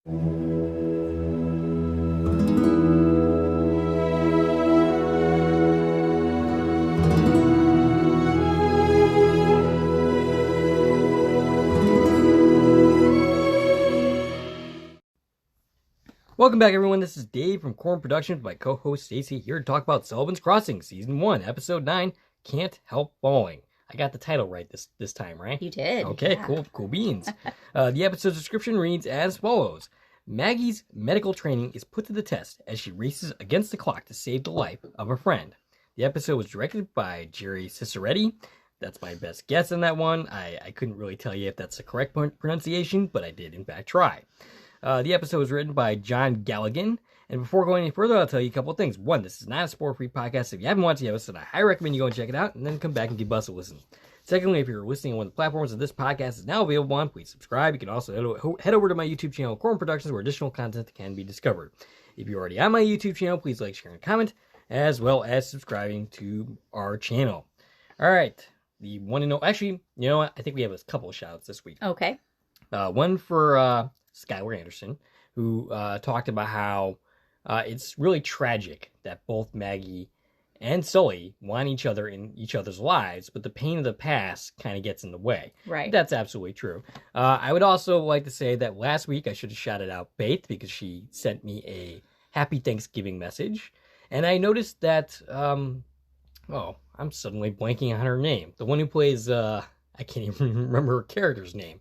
Welcome back, everyone. This is Dave from Corn Productions, my co-host Stacie, here to talk about Sullivan's Crossing, Season 1, Episode 9, Can't Help Falling. I got the title right this time, right? You did. Okay, yeah. Cool beans. The episode's description reads as follows. Maggie's medical training is put to the test as she races against the clock to save the life of a friend. The episode was directed by Jerry Ciceretti. That's my best guess on that one. I couldn't really tell you if that's the correct pronunciation, but I did in fact try. The episode was written by John Galligan. And before going any further, I'll tell you a couple of things. One, this is not a spoiler-free podcast. If you haven't watched the episode, I highly recommend you go and check it out, and then come back and give us a listen. Secondly, if you're listening on one of the platforms that this podcast is now available on, please subscribe. You can also head over to my YouTube channel, Corn Productions, where additional content can be discovered. If you're already on my YouTube channel, please like, share, and comment, as well as subscribing to our channel. All right. The one and only... Actually, you know what? I think we have a couple of shout-outs this week. Okay. One for Skylar Anderson, who talked about how it's really tragic that both Maggie and Sully want each other in each other's lives, but the pain of the past kind of gets in the way. Right. That's absolutely true. I would also like to say that last week I should have shouted out Faith because she sent me a happy Thanksgiving message. And I noticed that, I'm suddenly blanking on her name. The one who plays, I can't even remember her character's name.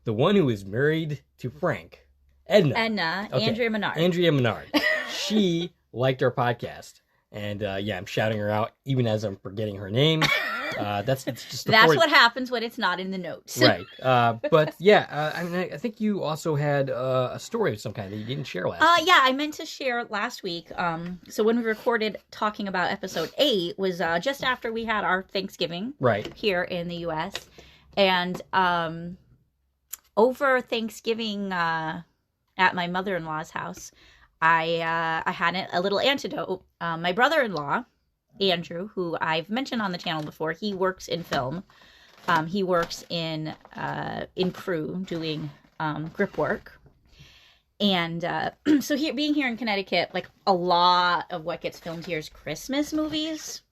The one who is married to Frank. Edna. Okay. Andrea Menard. Andrea Menard. She liked our podcast. And I'm shouting her out even as I'm forgetting her name. That's what happens when it's not in the notes. Right. I think you also had a story of some kind that you didn't share last week. Yeah, I meant to share last week. So when we recorded talking about episode 8 was just after we had our Thanksgiving here in the U.S. And over Thanksgiving at my mother-in-law's house, I had a little antidote. My brother-in-law, Andrew, who I've mentioned on the channel before, he works in film. He works in crew doing grip work. And so being here in Connecticut, like a lot of what gets filmed here is Christmas movies.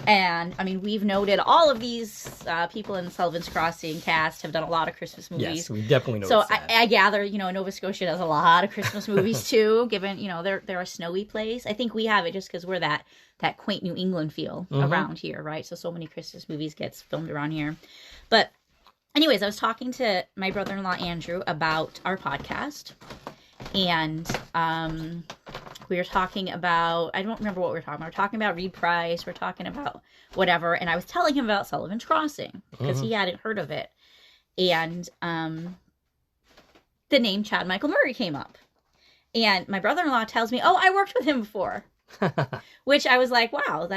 And, I mean, we've noted all of these people in the Sullivan's Crossing cast have done a lot of Christmas movies. Yes, we definitely noticed that. I gather, Nova Scotia does a lot of Christmas movies, too, given, they're a snowy place. I think we have it just because we're that quaint New England feel around here, right? So many Christmas movies gets filmed around here. But anyways, I was talking to my brother-in-law, Andrew, about our podcast. And we were talking about, I don't remember what we were talking about. We were talking about Reed Price. We're talking about whatever. And I was telling him about Sullivan's Crossing because he hadn't heard of it. And the name Chad Michael Murray came up. And my brother-in-law tells me, I worked with him before. Which I was like, wow,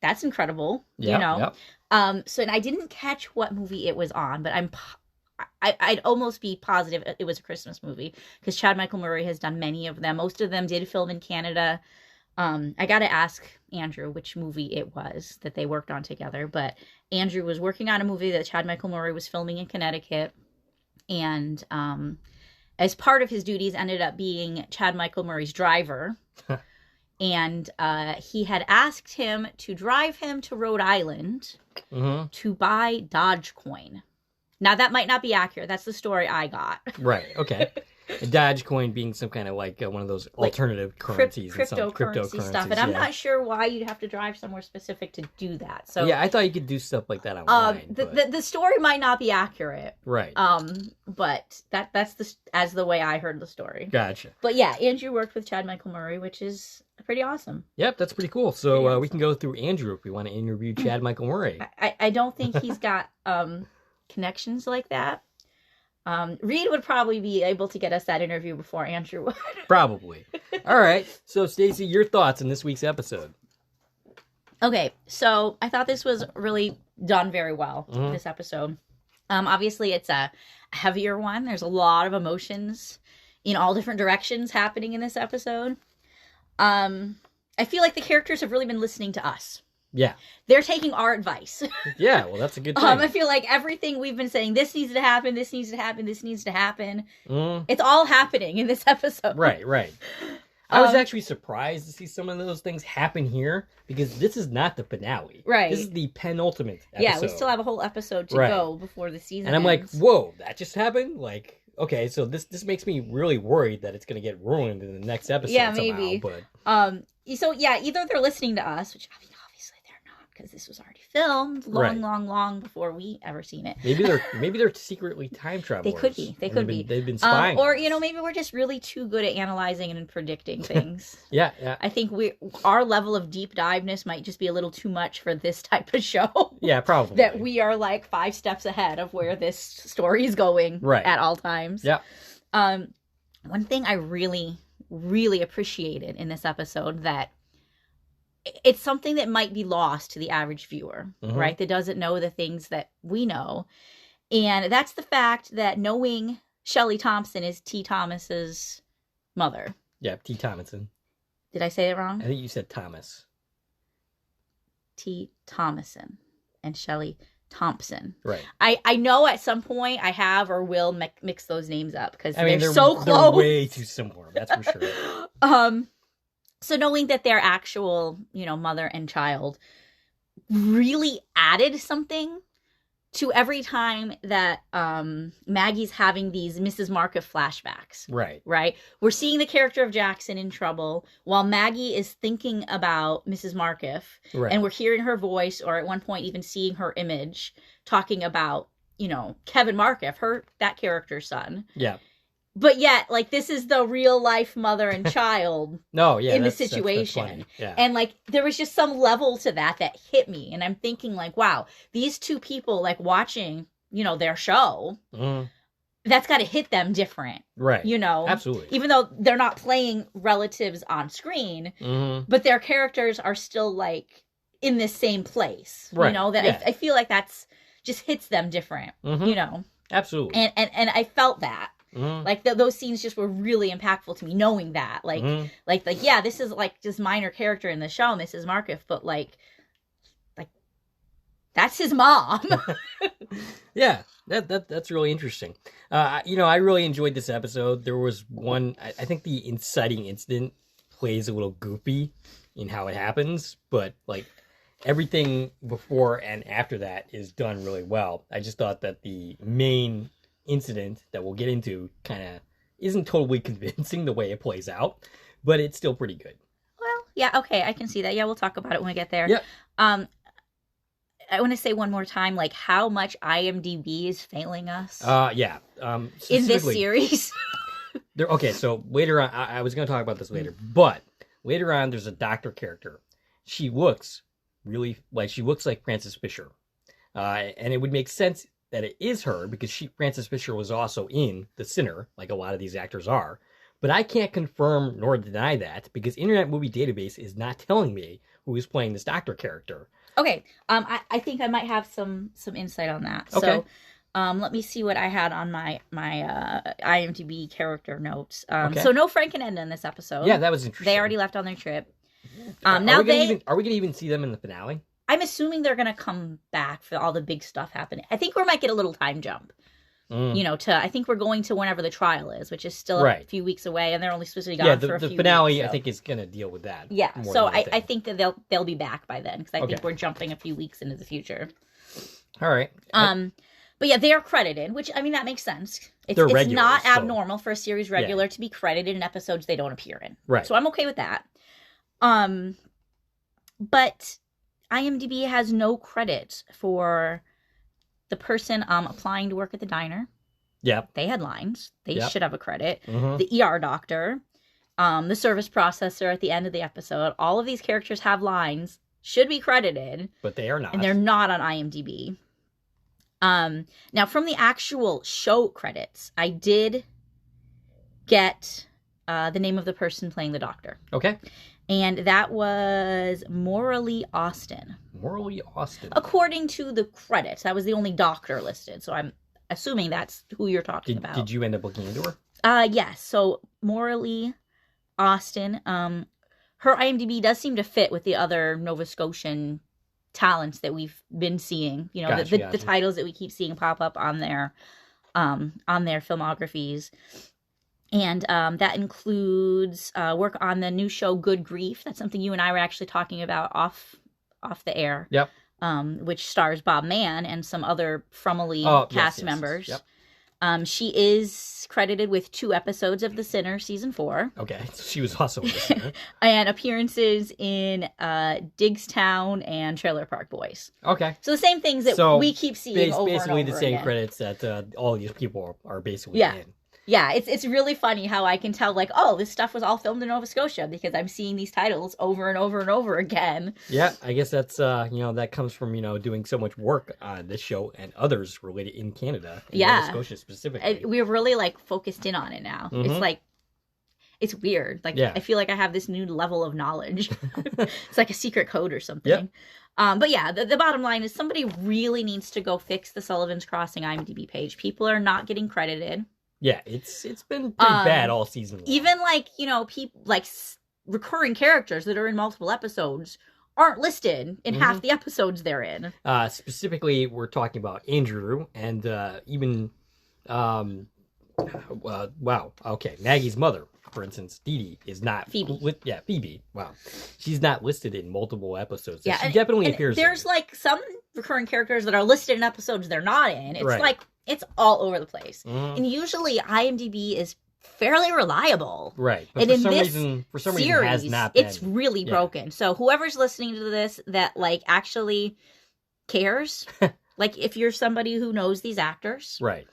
that's incredible. Yep. So, and I didn't catch what movie it was on, but I'd almost be positive it was a Christmas movie because Chad Michael Murray has done many of them. Most of them did film in Canada. I got to ask Andrew which movie it was that they worked on together. But Andrew was working on a movie that Chad Michael Murray was filming in Connecticut. And as part of his duties ended up being Chad Michael Murray's driver. And he had asked him to drive him to Rhode Island to buy Dogecoin. Now, that might not be accurate. That's the story I got. Right. Okay. Dogecoin being some kind of like one of those alternative currencies. Cryptocurrency stuff. And I'm not sure why you'd have to drive somewhere specific to do that. So yeah, I thought you could do stuff like that online. The story might not be accurate. Right. But that's the way I heard the story. Gotcha. But yeah, Andrew worked with Chad Michael Murray, which is pretty awesome. Yep, that's pretty cool. So we can go through Andrew if we want to interview Chad Michael Murray. I don't think he's got connections like that. Reed would probably be able to get us that interview before Andrew would. Probably. All right. So, Stacie, your thoughts on this week's episode? Okay. So, I thought this was really done very well, this episode. Obviously, it's a heavier one. There's a lot of emotions in all different directions happening in this episode. I feel like the characters have really been listening to us. Yeah. They're taking our advice. Yeah, well, that's a good thing. I feel like everything we've been saying, this needs to happen, this needs to happen, this needs to happen. Mm. It's all happening in this episode. Right. I was actually surprised to see some of those things happen here because this is not the finale. Right. This is the penultimate episode. Yeah, we still have a whole episode to go before the season And I'm ends. like, whoa, that just happened? Like, okay, so this makes me really worried that it's going to get ruined in the next episode maybe. But So, yeah, either they're listening to us, which I mean, obviously they're not because this was already filmed long before we ever seen it. maybe they're secretly time travelers. They could be. They've been spying. Or, maybe we're just really too good at analyzing and predicting things. Yeah. I think our level of deep diveness might just be a little too much for this type of show. Yeah, probably. That we are like 5 steps ahead of where this story is going at all times. Yeah. One thing I really, really appreciated in this episode that it's something that might be lost to the average viewer, right? That doesn't know the things that we know. And that's the fact that knowing Shelley Thompson is T. Thomas's mother. Yeah, T. Thomason. Did I say it wrong? I think you said Thomas. T. Thomason and Shelley Thompson. Right. I know at some point I have or will mix those names up because they're so close. They're way too similar, that's for sure. So knowing that they're actual, mother and child really added something to every time that Maggie's having these Mrs. Markiff flashbacks. Right? We're seeing the character of Jackson in trouble while Maggie is thinking about Mrs. Markiff. Right. And we're hearing her voice or at one point even seeing her image talking about, Kevin Markiff, that character's son. Yeah. But yet, this is the real life mother and child in the situation. Yeah. And, there was just some level to that hit me. And I'm thinking, wow, these two people, watching, their show, that's got to hit them different. Right. Absolutely. Even though they're not playing relatives on screen, but their characters are still, in this same place. Right. I feel like that's just hits them different, Absolutely. And I felt that. Those scenes just were really impactful to me, knowing that, yeah, this is just minor character in the show, Mrs. Markiff, but that's his mom. Yeah, that's really interesting. I really enjoyed this episode. There was one, I think the inciting incident plays a little goofy in how it happens, but everything before and after that is done really well. I just thought that the main incident that we'll get into kind of isn't totally convincing the way it plays out, but it's still pretty good. Well, yeah, okay, I can see that. Yeah, we'll talk about it when we get there. Yep. I want to say one more time, how much IMDb is failing us. Yeah. In this series. Okay, so later on, I was going to talk about this later, but later on, there's a doctor character. She looks like Frances Fisher, and it would make sense that it is her because Frances Fisher was also in The Sinner, like a lot of these actors are. But I can't confirm nor deny that because Internet Movie Database is not telling me who is playing this doctor character. Okay, I think I might have some insight on that. Okay. So, let me see what I had on my IMDb character notes. Okay. So no Frank and Edna in this episode. Yeah, that was interesting. They already left on their trip. Are we going to even see them in the finale? I'm assuming they're going to come back for all the big stuff happening. I think we might get a little time jump. I think we're going to whenever the trial is, which is still a few weeks away, and they're only supposed to be gone for a few weeks. The finale, I think, is going to deal with that. Yeah, so I think that they'll be back by then, because I think we're jumping a few weeks into the future. All right. But yeah, they are credited, which, I mean, that makes sense. It's not abnormal for a series regular to be credited in episodes they don't appear in. Right. So I'm okay with that. But IMDb has no credit for the person applying to work at the diner. Yep. They had lines. They should have a credit. The ER doctor, the service processor at the end of the episode. All of these characters have lines, should be credited. But they are not. And they're not on IMDb. Now, from the actual show credits, I did get the name of the person playing the doctor. Okay. And that was Morley Austin. Morley Austin. According to the credits, that was the only doctor listed. So I'm assuming that's who you're talking about. Did you end up looking into her? Yes. So Morley Austin. Her IMDb does seem to fit with the other Nova Scotian talents that we've been seeing. You know, Gotcha. the titles that we keep seeing pop up on their filmographies. And that includes work on the new show Good Grief. That's something you and I were actually talking about off the air. Yep. Which stars Bob Mann and some other Frumley cast members. Yep. She is credited with 2 episodes of The Sinner season 4. Okay, so she was also in The Sinner. And appearances in Diggstown and Trailer Park Boys. Okay. So the same things that we keep seeing over and over basically the same again. credits that all these people are basically Yeah. in. Yeah, it's really funny how I can tell, like, oh, this stuff was all filmed in Nova Scotia because I'm seeing these titles over and over and over again. Yeah, I guess that's, that comes from, doing so much work on this show and others related in Canada, in Nova Scotia specifically. We're really, like, focused in on it now. Mm-hmm. It's like, it's weird. Like, I feel like I have this new level of knowledge. It's like a secret code or something. Yep. But yeah, the bottom line is somebody really needs to go fix the Sullivan's Crossing IMDb page. People are not getting credited. Yeah, it's been pretty bad all season long. Even people recurring characters that are in multiple episodes aren't listed in half the episodes they're in. Specifically, we're talking about Andrew and even Maggie's mother, for instance, Dee Dee, is not Phoebe. Phoebe. Wow, she's not listed in multiple episodes. So Yeah, she definitely appears. There's some recurring characters that are listed in episodes they're not in. It's right. It's all over the place. Mm-hmm. And usually IMDb is fairly reliable. Right. But And for some reason, it has not been. It's really broken. So whoever's listening to this that actually cares, if you're somebody who knows these actors. Right.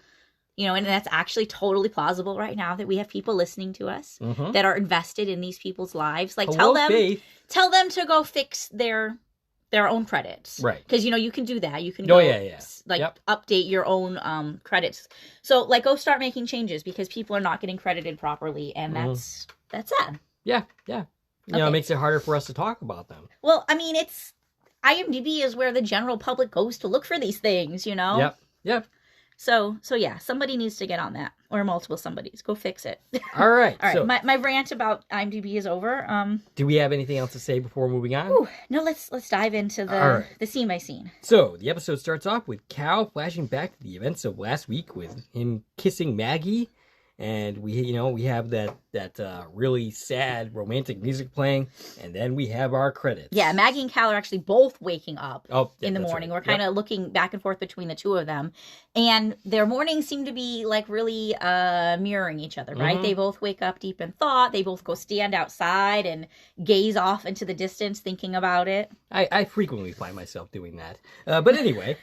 And that's actually totally plausible right now that we have people listening to us that are invested in these people's lives. Tell them to go fix their own credits. Right. Because, you can do that. You can go, update your own credits. So, go start making changes because people are not getting credited properly, and that's sad. Yeah, yeah. It makes it harder for us to talk about them. Well, I mean, IMDb is where the general public goes to look for these things, Yep. So yeah, somebody needs to get on that, or multiple somebodies. Go fix it. All right. All right. So, my rant about IMDb is over. Do we have anything else to say before moving on? No. Let's dive into the scene by scene. So the episode starts off with Cal flashing back to the events of last week with him kissing Maggie. And we have that really sad romantic music playing, and then we have our credits. Yeah, Maggie and Cal are actually both waking up in the morning. Right. We're kind of looking back and forth between the two of them, and their mornings seem to be really mirroring each other, right? They both wake up deep in thought. They both go stand outside and gaze off into the distance, thinking about it. I frequently find myself doing that. But anyway,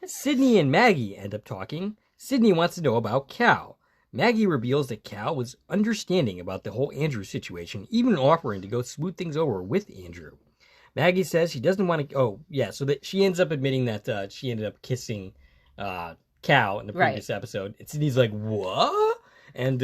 Sydney and Maggie end up talking. Sydney wants to know about Cal. Maggie reveals that Cal was understanding about the whole Andrew situation, even offering to go smooth things over with Andrew. Maggie says she doesn't want to... so that she ends up admitting that she ended up kissing Cal in the previous episode. And Sydney's like, what? And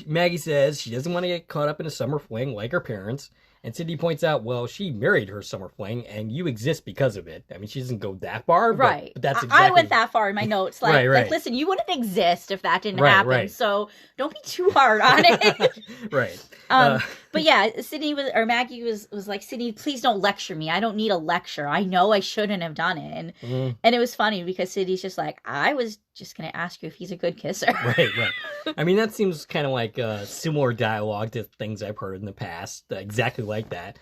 Maggie says she doesn't want to get caught up in a summer fling like her parents. And Sydney points out, well, she married her summer fling, and you exist because of it. I mean, she doesn't go that far, but that's exactly... I went that far in my notes. Right. Listen, you wouldn't exist if that didn't happen, so don't be too hard on it. Right. But yeah, Maggie was like, Sydney, please don't lecture me. I don't need a lecture. I know I shouldn't have done it. And it was funny because Sydney's just like, I was just going to ask you if he's a good kisser. Right. I mean, that seems kind of like similar dialogue to things I've heard in the past, exactly like that.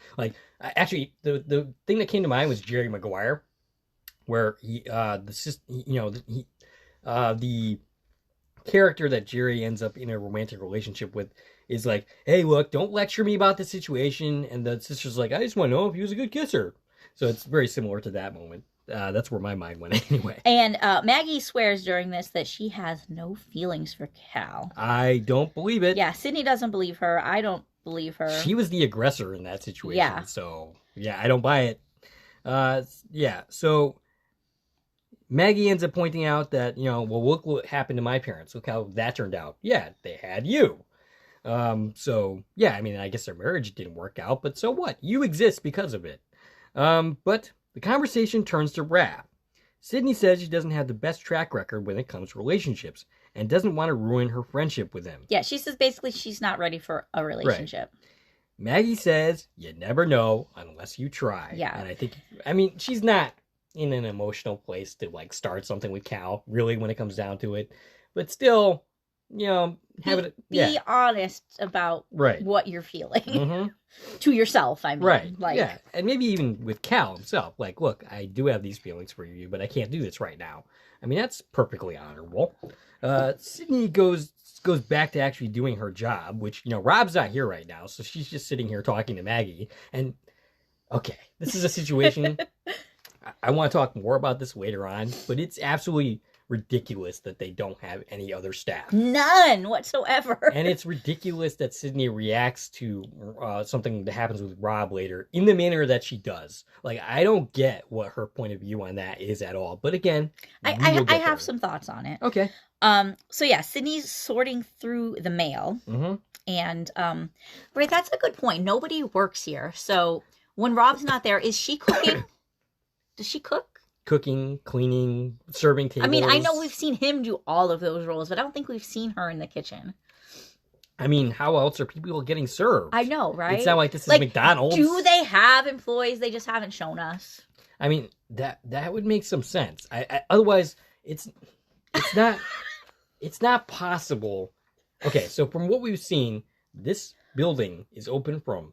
Actually, the thing that came to mind was Jerry Maguire, where the character that Jerry ends up in a romantic relationship with is like, hey, look, don't lecture me about the situation. And the sister's like, I just want to know if he was a good kisser. So it's very similar to that moment. That's where my mind went anyway. And Maggie swears during this that she has no feelings for Cal. I don't believe it. Yeah, Sydney doesn't believe her. I don't believe her. She was the aggressor in that situation. Yeah. So, yeah, I don't buy it. So Maggie ends up pointing out that, look what happened to my parents. Look how that turned out. Yeah, they had you. So, yeah, I mean, I guess their marriage didn't work out, but so what? You exist because of it. But the conversation turns to wrath. Sydney says she doesn't have the best track record when it comes to relationships and doesn't want to ruin her friendship with him. Yeah, she says basically she's not ready for a relationship. Maggie says, you never know unless you try. Yeah. And I mean, she's not in an emotional place to, like, start something with Cal, really, when it comes down to it. But still, you know, be honest about what you're feeling to yourself. I mean, yeah, and maybe even with Cal himself. Like, look, I do have these feelings for you, but I can't do this right now. I mean, that's perfectly honorable. Sydney goes back to actually doing her job, which, you know, Rob's not here right now, so she's just sitting here talking to Maggie. And okay, this is a situation. I want to talk more about this later on, but it's absolutely ridiculous that they don't have any other staff. None whatsoever. And it's ridiculous that Sydney reacts to something that happens with Rob later in the manner that she does. Like, I don't get what her point of view on that is at all. But again, I have some thoughts on it. Okay. So yeah, Sydney's sorting through the mail. And right, that's a good point. Nobody works here. So when Rob's not there, is she cooking? Does she cook? Cooking, cleaning, serving tables. I mean, I know we've seen him do all of those roles, but I don't think we've seen her in the kitchen. I mean, how else are people getting served? I know, right? It's not like this is McDonald's. Do they have employees? They just haven't shown us. I mean, that would make some sense. Otherwise, it's not possible. Okay, so from what we've seen, this building is open from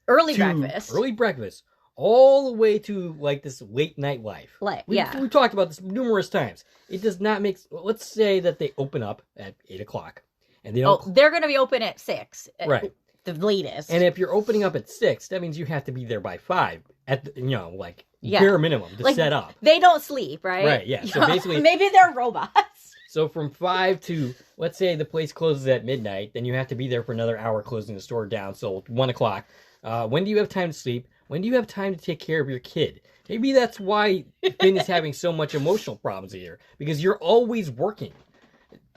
early breakfast, all the way to, like, this late night life. We've talked about this numerous times. It does not make... Let's say that they open up at 8 o'clock. And they don't... they're going to be open at 6. Right. The latest. And if you're opening up at 6, that means you have to be there by 5. At the, bare minimum to set up. They don't sleep, right? Right, yeah. So basically... Maybe they're robots. So from 5 to, let's say the place closes at midnight, then you have to be there for another hour closing the store down. So 1 o'clock. When do you have time to sleep? When do you have time to take care of your kid? Maybe that's why Finn is having so much emotional problems here. Because you're always working.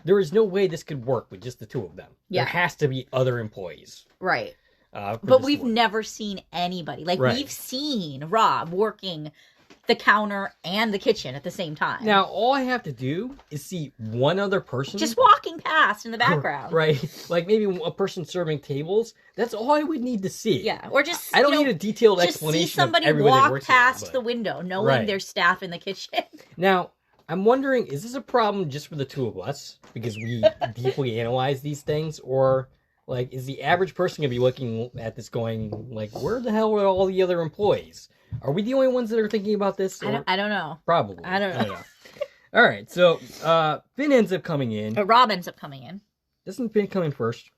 There is no way this could work with just the two of them. Yeah. There has to be other employees. Right. But we've never seen anybody. We've seen Rob working the counter and the kitchen at the same time. Now, all I have to do is see one other person. Just walking past in the background. Right. Like maybe a person serving tables. That's all I would need to see. Yeah. Or just, I don't need a detailed explanation. Just see somebody walk past the window, knowing there's staff in the kitchen. Now, I'm wondering, is this a problem just for the two of us? Because we deeply analyze these things? Or, like, is the average person going to be looking at this going, like, where the hell are all the other employees? Are we the only ones that are thinking about this? I don't know. Probably. I don't know. All right, so Finn ends up coming in. Rob ends up coming in. Doesn't Finn come in first?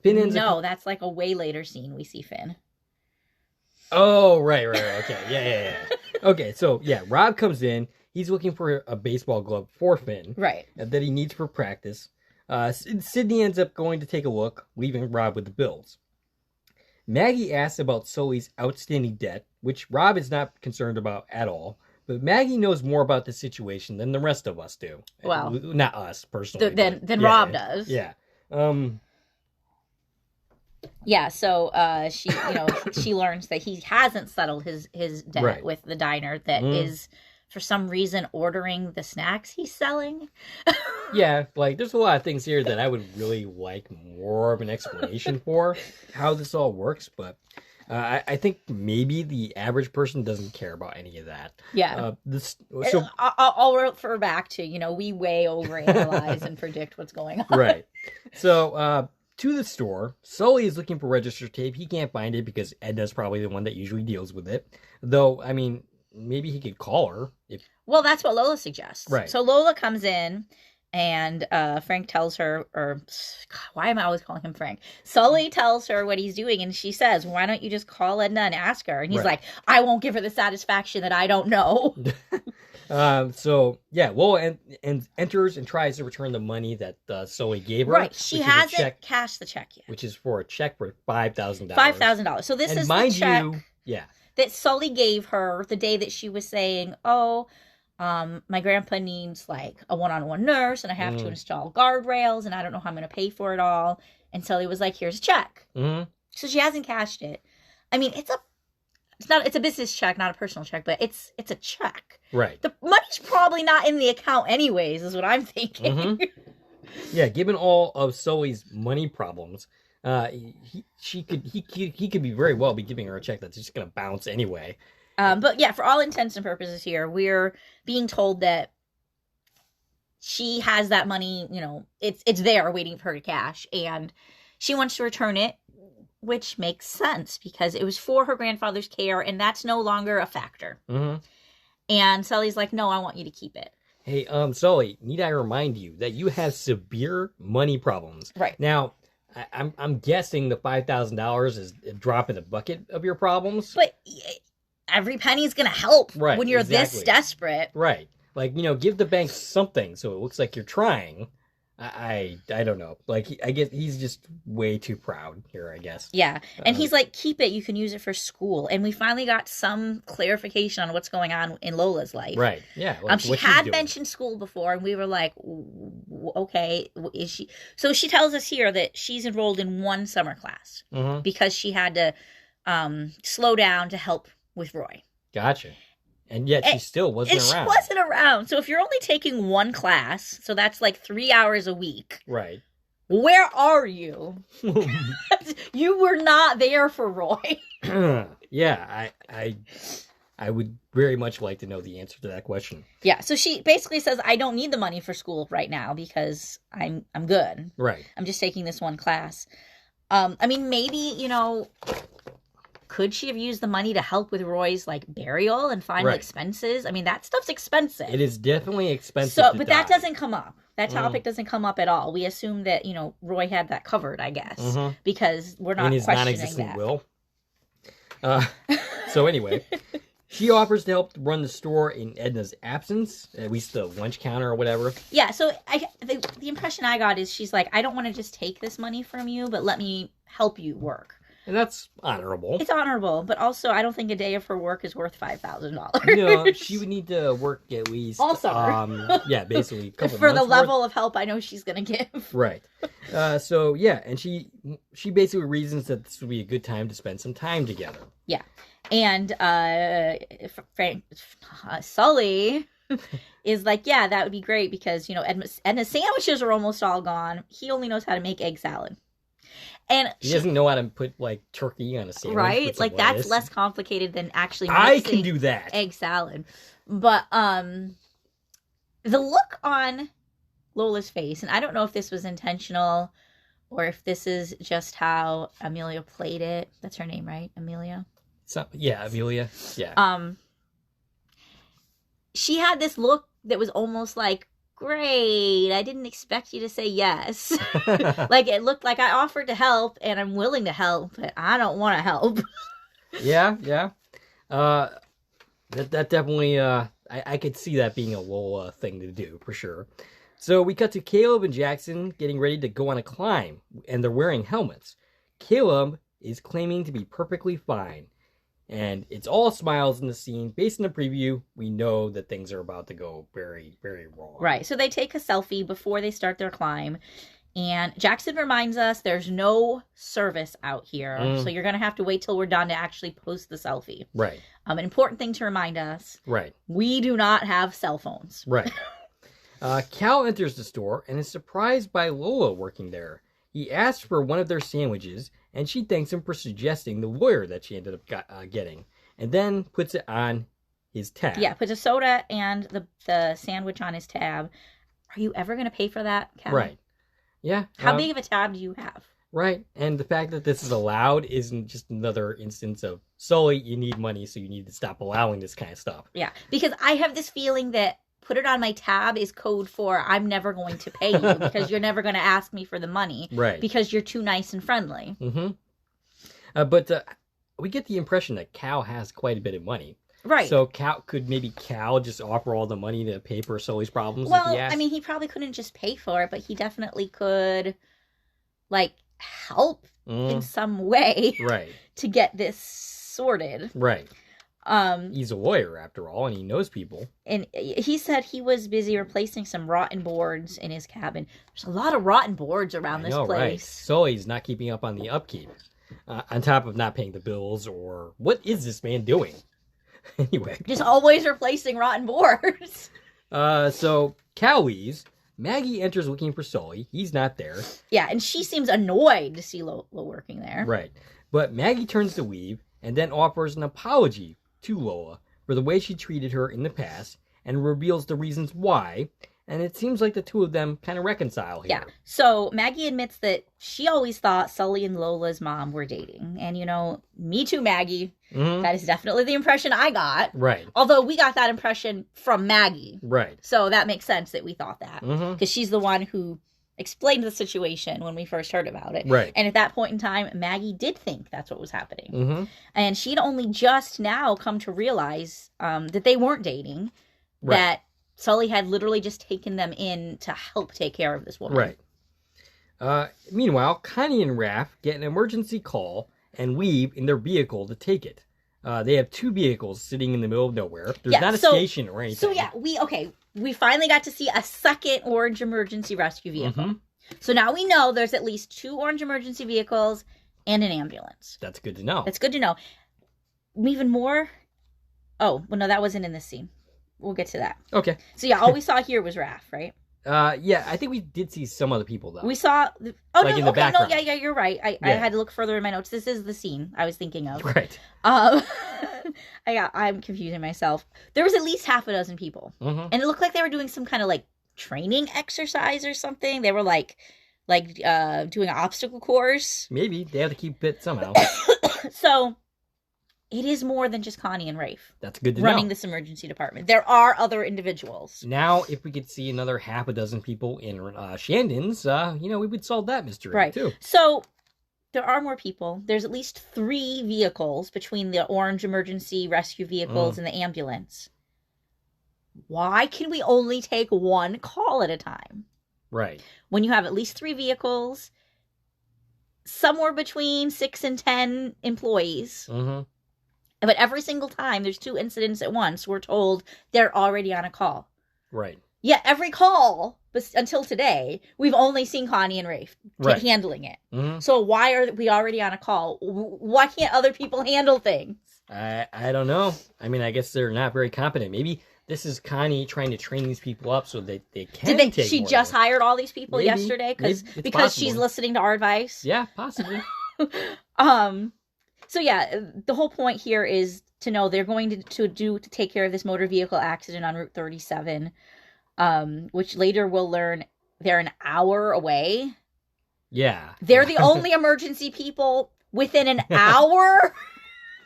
That's like a way later scene we see Finn. Oh, right. Okay, yeah. Okay, so yeah, Rob comes in. He's looking for a baseball glove for Finn. Right. That he needs for practice. Sydney ends up going to take a look, leaving Rob with the bills. Maggie asks about Sully's outstanding debt, which Rob is not concerned about at all. But Maggie knows more about the situation than the rest of us do. Well, not us personally. Than Rob does. Yeah. Yeah. So she learns that he hasn't settled his debt with the diner that is, for some reason, ordering the snacks he's selling. Yeah, like, there's a lot of things here that I would really like more of an explanation for how this all works, but I think maybe the average person doesn't care about any of that. Yeah. I'll refer back to, we way overanalyze and predict what's going on. Right. So, to the store, Sully is looking for register tape. He can't find it because Edna's probably the one that usually deals with it. Though, I mean, maybe he could call her. Well, that's what Lola suggests. Right. So Lola comes in, and Frank tells her, or God, why am I always calling him Frank? Sully tells her what he's doing, and she says, why don't you just call Edna and ask her? And he's like, I won't give her the satisfaction that I don't know. So, yeah, Lola enters and tries to return the money that Sully gave her. Right. She hasn't cashed the check yet. Which is for a check for $5,000. $5,000. So this is the check that Sully gave her the day that she was saying, my grandpa needs like a one-on-one nurse, and I have to install guardrails, and I don't know how I'm going to pay for it all. And Sully was like, here's a check. Mm-hmm. So she hasn't cashed it. I mean, it's a business check, not a personal check, but it's a check. Right. The money's probably not in the account anyways, is what I'm thinking. Mm-hmm. Yeah, given all of Sully's money problems, He could be very well be giving her a check that's just gonna bounce anyway. But yeah, for all intents and purposes here, we're being told that she has that money, it's there waiting for her to cash, and she wants to return it, which makes sense because it was for her grandfather's care, and that's no longer a factor. Mm-hmm. And Sully's like, no, I want you to keep it. Hey, Sully, need I remind you that you have severe money problems? Right. Now, I'm guessing the $5,000 is a drop in the bucket of your problems. But every penny's gonna help when you're exactly. this desperate. Right. Like, give the bank something so it looks like you're trying. I don't know. Like, I guess he's just way too proud here, I guess. Yeah. And he's like, keep it. You can use it for school. And we finally got some clarification on what's going on in Lola's life. Right. Yeah. Like, she had mentioned school before, and we were like, okay, is she? So she tells us here that she's enrolled in one summer class because she had to slow down to help with Roy. Gotcha. And yet she still wasn't around. She wasn't around. So if you're only taking one class, so that's like 3 hours a week. Right. Where are you? You were not there for Roy. Yeah, I would very much like to know the answer to that question. Yeah, so she basically says, I don't need the money for school right now because I'm good. Right. I'm just taking this one class. I mean, maybe, could she have used the money to help with Roy's burial and final expenses? I mean, that stuff's expensive. It is definitely expensive. But that doesn't come up. That topic doesn't come up at all. We assume that Roy had that covered, I guess, because we're not questioning non-existent that. Will. So anyway, she offers to help run the store in Edna's absence, at least the lunch counter or whatever. Yeah. So the impression I got is she's like, I don't want to just take this money from you, but let me help you work. And that's honorable. It's honorable, but also I don't think a day of her work is worth $5,000. No, she would need to work at least all summer. Yeah, basically a couple for months the level of help I know she's gonna give. Right. So yeah, and she basically reasons that this would be a good time to spend some time together. Yeah, and Sully is like, yeah, that would be great because Edna's sandwiches are almost all gone. He only knows how to make egg salad. And he doesn't know how to put turkey on a sandwich. Right? Like that's less complicated than actually mixing I can do that. Egg salad. But the look on Lola's face, and I don't know if this was intentional or if this is just how Amelia played it. That's her name, right? Amelia? Yeah, Amelia. Yeah. She had this look that was almost like, great, I didn't expect you to say yes. Like, it looked like I offered to help, and I'm willing to help, but I don't want to help. Yeah. That definitely, I could see that being a Lola thing to do, for sure. So we cut to Caleb and Jackson getting ready to go on a climb, and they're wearing helmets. Caleb is claiming to be perfectly fine. And it's all smiles in the scene. Based on the preview, we know that things are about to go very, very wrong. Right. So they take a selfie before they start their climb. And Jackson reminds us there's no service out here. So you're going to have to wait till we're done to actually post the selfie. Right. An important thing to remind us. Right. We do not have cell phones. Right. Cal enters the store and is surprised by Lola working there. He asks for one of their sandwiches, and she thanks him for suggesting the lawyer that she ended up getting, and then puts it on his tab. Yeah, puts a soda and the sandwich on his tab. Are you ever going to pay for that, Cal? Right. Yeah. How big of a tab do you have? Right. And the fact that this is allowed isn't just another instance of, Sully, you need money, so you need to stop allowing this kind of stuff. Yeah, because I have this feeling that put it on my tab is code for I'm never going to pay you because you're never going to ask me for the money. Right. Because you're too nice and friendly. Mm-hmm. But we get the impression that Cal has quite a bit of money. Right. So Cal just offer all the money to pay for Sully's problems? Well, I mean, he probably couldn't just pay for it, but he definitely could, help in some way. Right. To get this sorted. Right. He's a lawyer, after all, and he knows people. And he said he was busy replacing some rotten boards in his cabin. There's a lot of rotten boards around this place. Right. Sully's not keeping up on the upkeep. On top of not paying the bills, or what is this man doing? Anyway. Just always replacing rotten boards. So Cal leaves, Maggie enters looking for Sully. He's not there. Yeah, and she seems annoyed to see Lola working there. Right. But Maggie turns to leave and then offers an apology to Lola for the way she treated her in the past and reveals the reasons why. And it seems like the two of them kind of reconcile here. Yeah. So Maggie admits that she always thought Sully and Lola's mom were dating. And, me too, Maggie. Mm-hmm. That is definitely the impression I got. Right. Although we got that impression from Maggie. Right. So that makes sense that we thought that. Mm-hmm. Because she's the one who explained the situation when we first heard about it. Right. And at that point in time, Maggie did think that's what was happening. Mm-hmm. And she'd only just now come to realize that they weren't dating. Right. That Sully had literally just taken them in to help take care of this woman. Right. Meanwhile, Connie and Raph get an emergency call and leave in their vehicle to take it. They have two vehicles sitting in the middle of nowhere. There's not a station or anything. So yeah, we finally got to see a second orange emergency rescue vehicle. Mm-hmm. So now we know there's at least two orange emergency vehicles and an ambulance. That's good to know. That's good to know. Even more. Oh, well, no, that wasn't in this scene. We'll get to that. Okay. So yeah, all we saw here was Raph, right? Yeah, I think we did see some other people though. We saw. In the background. No, yeah, you're right. I had to look further in my notes. This is the scene I was thinking of. Right. I'm confusing myself. There was at least half a dozen people, Mm-hmm. and it looked like they were doing some kind of like training exercise or something. They were like doing an obstacle course. Maybe they have to keep fit somehow. So it is more than just Connie and Rafe. That's good to know. Running this emergency department. There are other individuals. Now, if we could see another half a dozen people in Shandon's, we would solve that mystery too. So there are more people. There's at least 3 vehicles between the orange emergency rescue vehicles and the ambulance. Why can we only take one call at a time? Right. When you have at least 3 vehicles, somewhere between 6 and 10 employees. Mm-hmm. But every single time there's 2 incidents at once, we're told they're already on a call. Right. Yeah, every call, but until today, we've only seen Connie and Rafe handling it. Mm-hmm. So why are we already on a call? Why can't other people handle things? I don't know. I mean, I guess they're not very competent. Maybe this is Connie trying to train these people up so that they can take She more just of it. hired all these people Maybe. yesterday because possible. she's listening to our advice? Yeah, possibly. So yeah, the whole point here is to know they're going to take care of this motor vehicle accident on Route 37, which later we'll learn they're an hour away. Yeah. They're the only emergency people within an hour.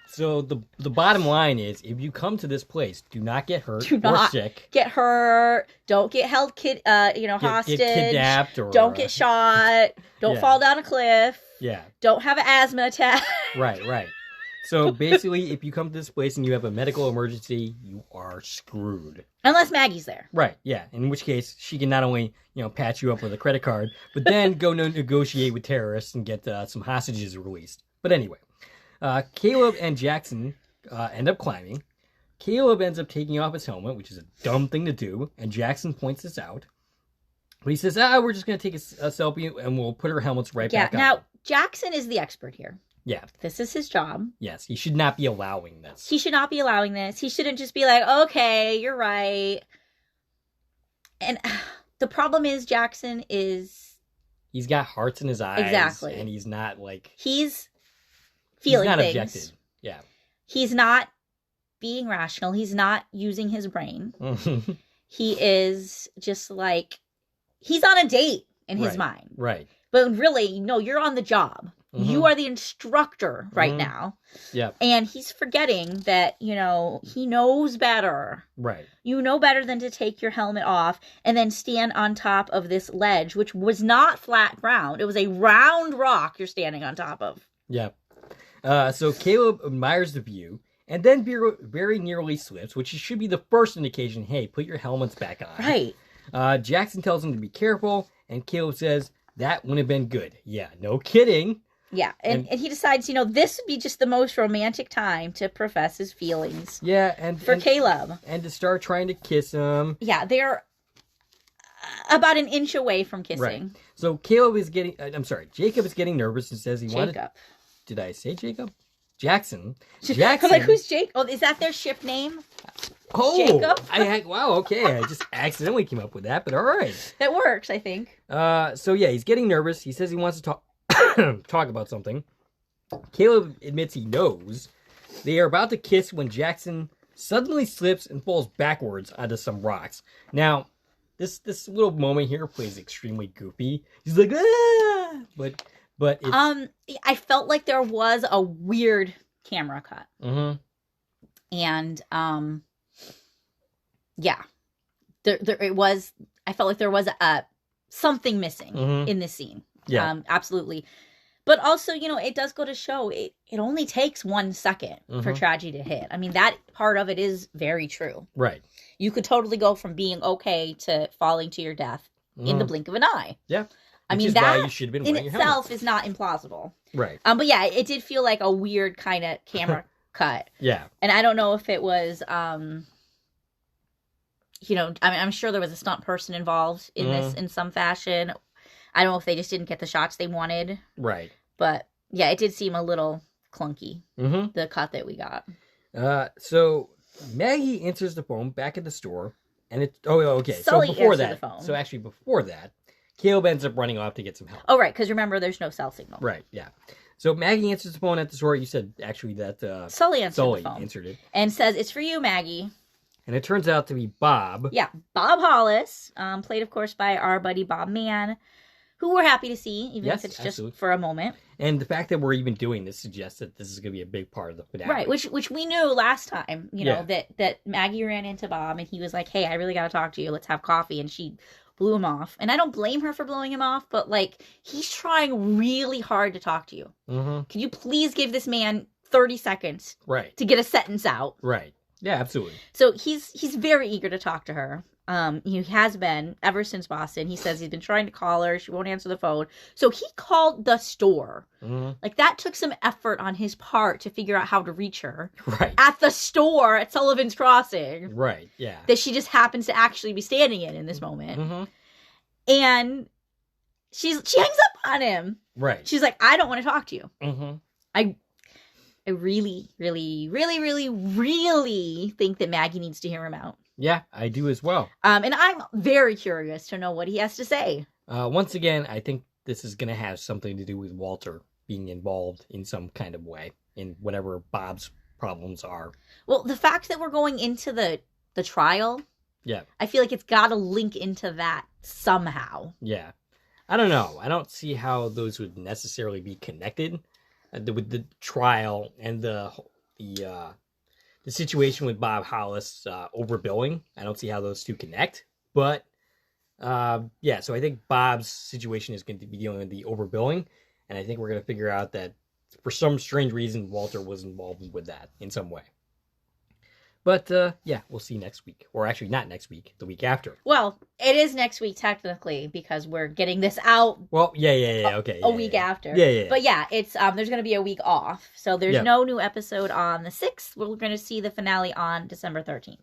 So the bottom line is, if you come to this place, do not get hurt or sick. Get hurt. Don't get held hostage. Get kidnapped or don't get shot. Don't fall down a cliff. Yeah. Don't have an asthma attack. Right. So basically, if you come to this place and you have a medical emergency, you are screwed. Unless Maggie's there. Right, yeah. In which case, she can not only, patch you up with a credit card, but then go negotiate with terrorists and get some hostages released. But anyway, Caleb and Jackson end up climbing. Caleb ends up taking off his helmet, which is a dumb thing to do, and Jackson points this out. But he says, we're just going to take a selfie and we'll put our helmets right back on. Now, Jackson is the expert here. Yeah. This is his job. Yes, he should not be allowing this. He should not be allowing this. He shouldn't just be like, okay, you're right. And the problem is Jackson is... He's got hearts in his eyes. Exactly. And he's not like... He's feeling things. He's not objective. Yeah. He's not being rational. He's not using his brain. He is just like... He's on a date in his mind. Right. But really, no, you're on the job. Mm-hmm. You are the instructor right now. Yeah. And he's forgetting that, he knows better. Right. You know better than to take your helmet off and then stand on top of this ledge, which was not flat ground. It was a round rock you're standing on top of. Yeah. So Caleb admires the view and then very nearly slips, which should be the first indication, hey, put your helmets back on. Right. Jackson tells him to be careful, and Caleb says, that wouldn't have been good. Yeah, no kidding. Yeah, and he decides, this would be just the most romantic time to profess his feelings. Yeah, and Caleb. And to start trying to kiss him. Yeah, they're about an inch away from kissing. Right. So Jacob is getting nervous and says he wanted... Jacob. Did I say Jacob? Jackson. I'm like, who's Jake? Oh, is that their ship name? Oh, Jacob. Wow, okay. I just accidentally came up with that, but all right. That works, I think. So yeah, he's getting nervous. He says he wants to talk talk about something. Caleb admits he knows. They are about to kiss when Jackson suddenly slips and falls backwards onto some rocks. Now, this little moment here plays extremely goofy. He's like, ah! But it's... I felt like there was a weird camera cut. Mm-hmm. And, yeah. It was, I felt like there was something missing in this scene. Yeah. Absolutely. But also, it does go to show it only takes 1 second for tragedy to hit. I mean, that part of it is very true. Right. You could totally go from being okay to falling to your death in the blink of an eye. Yeah. I mean, that you should have been in itself is not implausible. Right. But yeah, it did feel like a weird kind of camera cut. Yeah. And I don't know if it was, I'm sure there was a stunt person involved in this in some fashion. I don't know if they just didn't get the shots they wanted. Right. But yeah, it did seem a little clunky, the cut that we got. So Maggie answers the phone back at the store, and it's... Oh, okay. Sully so before answered that... the phone. So actually before that, Caleb ends up running off to get some help. Oh, right, because remember, there's no cell signal. Right, yeah. So Maggie answers the phone at the store. You said, actually, that... Sully answered the phone. Answered it. And says, "It's for you, Maggie." And it turns out to be Bob. Yeah, Bob Hollis, played, of course, by our buddy Bob Mann, who we're happy to see, even if it's just for a moment. And the fact that we're even doing this suggests that this is going to be a big part of the finale. Right, which we knew last time, that Maggie ran into Bob, and he was like, "Hey, I really got to talk to you. Let's have coffee." And she blew him off. And I don't blame her for blowing him off, but, he's trying really hard to talk to you. Mm-hmm. Can you please give this man 30 seconds to get a sentence out? Right. Yeah, absolutely. So he's very eager to talk to her. He has been ever since Boston. He says he's been trying to call her. She won't answer the phone. So he called the store. That took some effort on his part to figure out how to reach her. Right. At the store at Sullivan's Crossing. Right, yeah. That she just happens to actually be standing in this moment. And she hangs up on him. Right. She's like, "I don't want to talk to you." I really, really, really, really, really think that Maggie needs to hear him out. Yeah, I do as well. And I'm very curious to know what he has to say. Once again, I think this is going to have something to do with Walter being involved in some kind of way in whatever Bob's problems are. Well, the fact that we're going into the trial, I feel like it's got to link into that somehow. Yeah. I don't know. I don't see how those would necessarily be connected with the trial and the situation with Bob Hollis overbilling. I don't see how those two connect. But, so I think Bob's situation is going to be dealing with the overbilling. And I think we're going to figure out that for some strange reason, Walter was involved with that in some way. But, we'll see next week. Or actually, not next week, the week after. Well, it is next week, technically, because we're getting this out. Well, okay. A week after. Yeah. But yeah, it's there's going to be a week off. So there's no new episode on the 6th. We're going to see the finale on December 13th.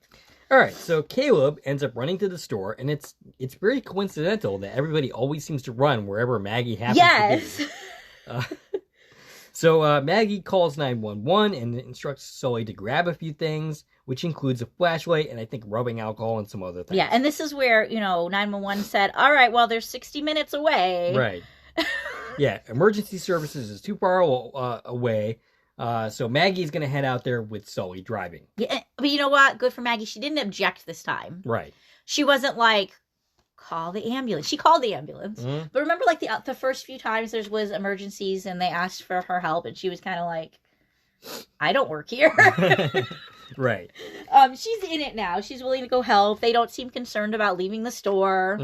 All right, so Caleb ends up running to the store, and it's very coincidental that everybody always seems to run wherever Maggie happens to be. So Maggie calls 911 and instructs Sully to grab a few things, which includes a flashlight and I think rubbing alcohol and some other things. Yeah, and this is where, 911 said, "All right, well, they're 60 minutes away." Right. Yeah, emergency services is too far away. So Maggie's going to head out there with Sully driving. Yeah, but you know what? Good for Maggie. She didn't object this time. Right. She wasn't like, "Call the ambulance." She called the ambulance. Mm-hmm. But remember, the first few times there was emergencies and they asked for her help, and she was kind of like, "I don't work here." Right. She's in it now. She's willing to go help. They don't seem concerned about leaving the store.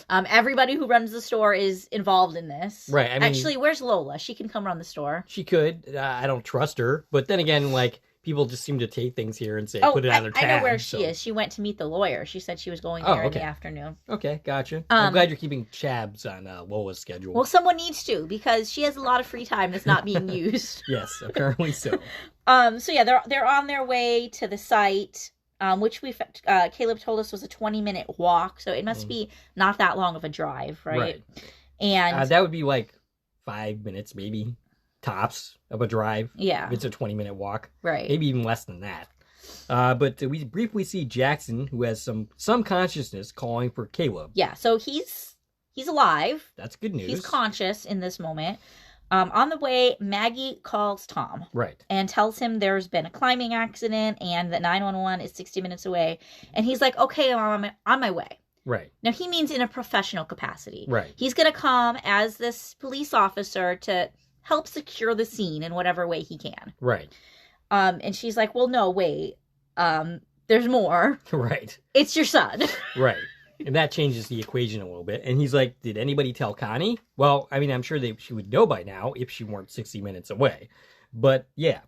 Everybody who runs the store is involved in this. Right. I mean, actually, where's Lola? She can come run the store. She could. I don't trust her. But then again, people just seem to take things here and say, put it on their tab. I know where she is. She went to meet the lawyer. She said she was going there in the afternoon. Okay, gotcha. I'm glad you're keeping tabs on Lola's schedule. Well, someone needs to, because she has a lot of free time that's not being used. Yes, apparently so. So yeah, they're on their way to the site, which Caleb told us was a 20-minute walk, so it must be not that long of a drive, right? And that would be 5 minutes maybe, tops of a drive. Yeah. If it's a 20-minute walk. Right. Maybe even less than that. But we briefly see Jackson, who has some consciousness, calling for Caleb. Yeah, so he's alive. That's good news. He's conscious in this moment. On the way, Maggie calls Tom. Right. And tells him there's been a climbing accident and that 911 is 60 minutes away. And he's like, okay, I'm on my way. Right. Now, he means in a professional capacity. Right. He's going to come as this police officer to help secure the scene in whatever way he can. Right. And she's like, well, no, wait. There's more. Right. It's your son. Right. And that changes the equation a little bit. And he's like, did anybody tell Connie? Well, I mean, I'm sure she would know by now if she weren't 60 minutes away. But yeah,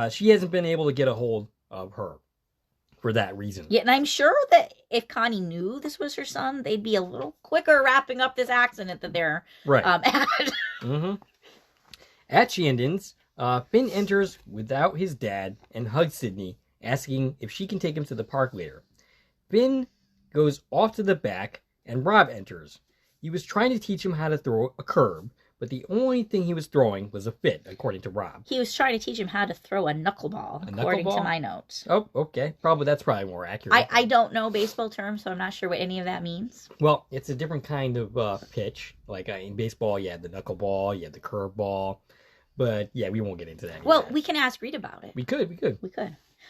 she hasn't been able to get a hold of her for that reason. Yeah, and I'm sure that if Connie knew this was her son, they'd be a little quicker wrapping up this accident that they're at. Mm-hmm. At Shandon's, Finn enters without his dad and hugs Sydney, asking if she can take him to the park later. Finn goes off to the back, and Rob enters. He was trying to teach him how to throw a curb, but the only thing he was throwing was a fit, according to Rob. He was trying to teach him how to throw a knuckleball, according to my notes. Oh, okay. That's probably more accurate. I don't know baseball terms, so I'm not sure what any of that means. Well, it's a different kind of pitch. Like in baseball, you had the knuckleball, you had the curveball. But yeah, we won't get into that. Well, we can ask Reed about it. We could.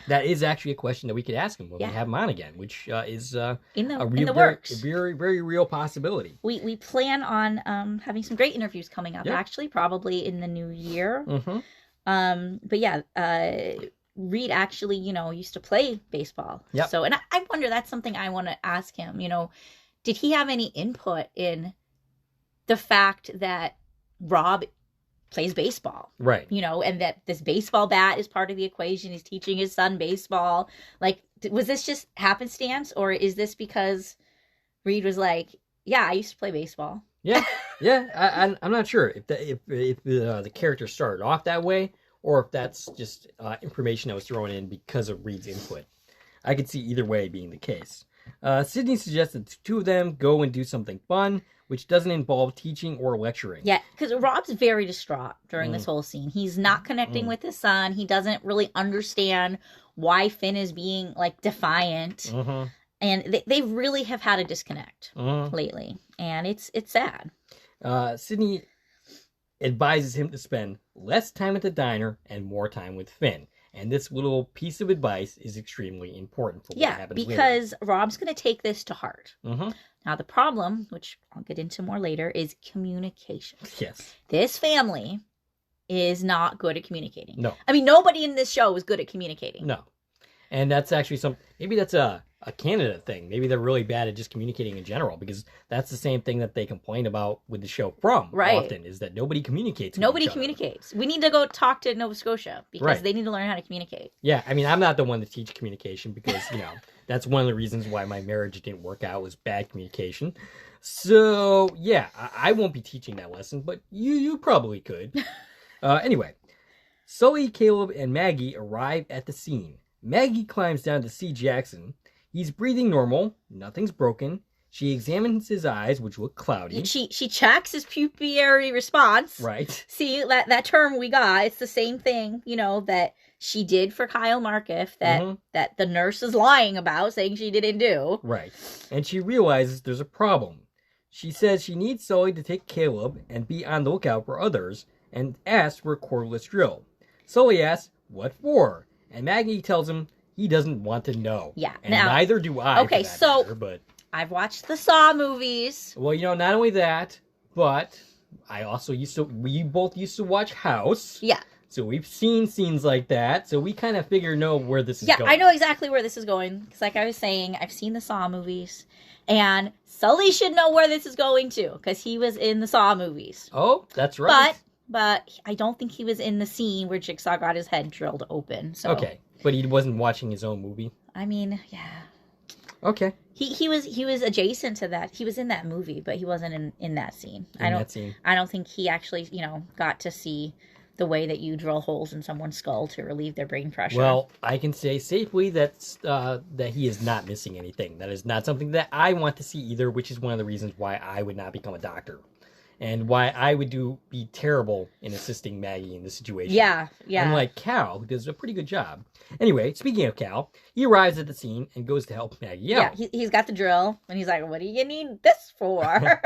That is actually a question that we could ask him when we have him on again, which is in the works. A very, very real possibility. We plan on having some great interviews coming up, actually, probably in the new year. Mm-hmm. But yeah, Reed actually, used to play baseball. Yep. So, and I wonder, that's something I want to ask him, did he have any input in the fact that Rob plays baseball, right? And that this baseball bat is part of the equation. He's teaching his son baseball. Like, was this just happenstance, or is this because Reed was like, "Yeah, I used to play baseball." Yeah. I'm not sure if the character started off that way, or if that's just information that was thrown in because of Reed's input. I could see either way being the case. Sydney suggests that the two of them go and do something fun, which doesn't involve teaching or lecturing. Yeah, because Rob's very distraught during this whole scene. He's not connecting with his son. He doesn't really understand why Finn is being, defiant. Mm-hmm. And they really have had a disconnect lately. And it's sad. Sydney advises him to spend less time at the diner and more time with Finn. And this little piece of advice is extremely important for what happens later. Because Rob's going to take this to heart. Mm-hmm. Now, the problem, which I'll get into more later, is communication. Yes. This family is not good at communicating. No. I mean, nobody in this show is good at communicating. No. And that's actually maybe that's a Canada thing. Maybe they're really bad at just communicating in general, because that's the same thing that they complain about with the show often, is that nobody communicates. Nobody communicates. We need to go talk to Nova Scotia, because they need to learn how to communicate. Yeah, I mean, I'm not the one to teach communication, because, that's one of the reasons why my marriage didn't work out, was bad communication. So, yeah, I won't be teaching that lesson, but you probably could. Anyway, Sully, Caleb, and Maggie arrive at the scene. Maggie climbs down to see Jackson. He's breathing normal. Nothing's broken. She examines his eyes, which look cloudy. She checks his pupillary response. Right. See, that term we got, it's the same thing, that she did for Kyle Markiff, that the nurse is lying about, saying she didn't do. Right. And she realizes there's a problem. She says she needs Sully to take Caleb and be on the lookout for others, and asks for a cordless drill. Sully asks, what for? And Maggie tells him he doesn't want to know. Yeah. And neither do I. Okay, but I've watched the Saw movies. Well, not only that, but I also we both used to watch House. Yeah. So we've seen scenes like that. So we kind of know where this is going. Yeah, I know exactly where this is going. Because like I was saying, I've seen the Saw movies. And Sully should know where this is going to. Because he was in the Saw movies. Oh, that's right. But I don't think he was in the scene where Jigsaw got his head drilled open. So. Okay. But he wasn't watching his own movie? I mean, yeah. Okay. He was adjacent to that. He was in that movie, but he wasn't in that scene. I don't think he actually, got to see the way that you drill holes in someone's skull to relieve their brain pressure. Well, I can say safely that he is not missing anything. That is not something that I want to see either, which is one of the reasons why I would not become a doctor. and why I would be terrible in assisting Maggie in this situation. Yeah, yeah. Unlike Cal, who does a pretty good job. Anyway, speaking of Cal, he arrives at the scene and goes to help Maggie out. Yeah, he's got the drill, and he's like, what do you need this for?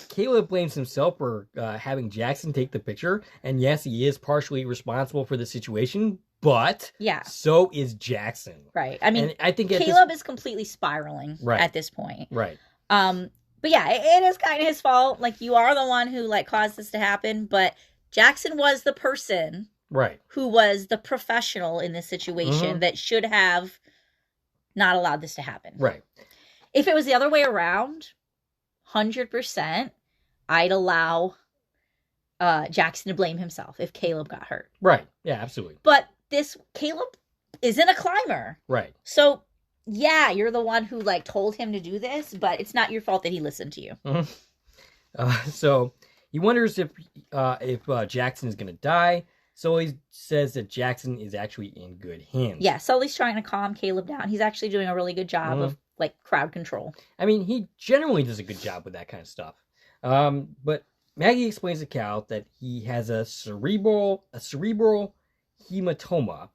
Caleb blames himself for having Jackson take the picture, and yes, he is partially responsible for the situation, but so is Jackson. Right. I mean, and I think Caleb is completely spiraling at this point. Right. But yeah, it is kind of his fault. Like, you are the one who, like, caused this to happen, but Jackson was the person who was the professional in this situation that should have not allowed this to happen. Right. If it was the other way around, 100%, I'd allow Jackson to blame himself if Caleb got hurt. Right. Yeah, absolutely. But Caleb isn't a climber. Right. So, yeah, you're the one who, like, told him to do this, but it's not your fault that he listened to you. So he wonders if Jackson is going to die. Sully says that Jackson is actually in good hands. Yeah, Sully's trying to calm Caleb down. He's actually doing a really good job of, like, crowd control. I mean, he generally does a good job with that kind of stuff. But Maggie explains to Cal that he has a cerebral hematoma,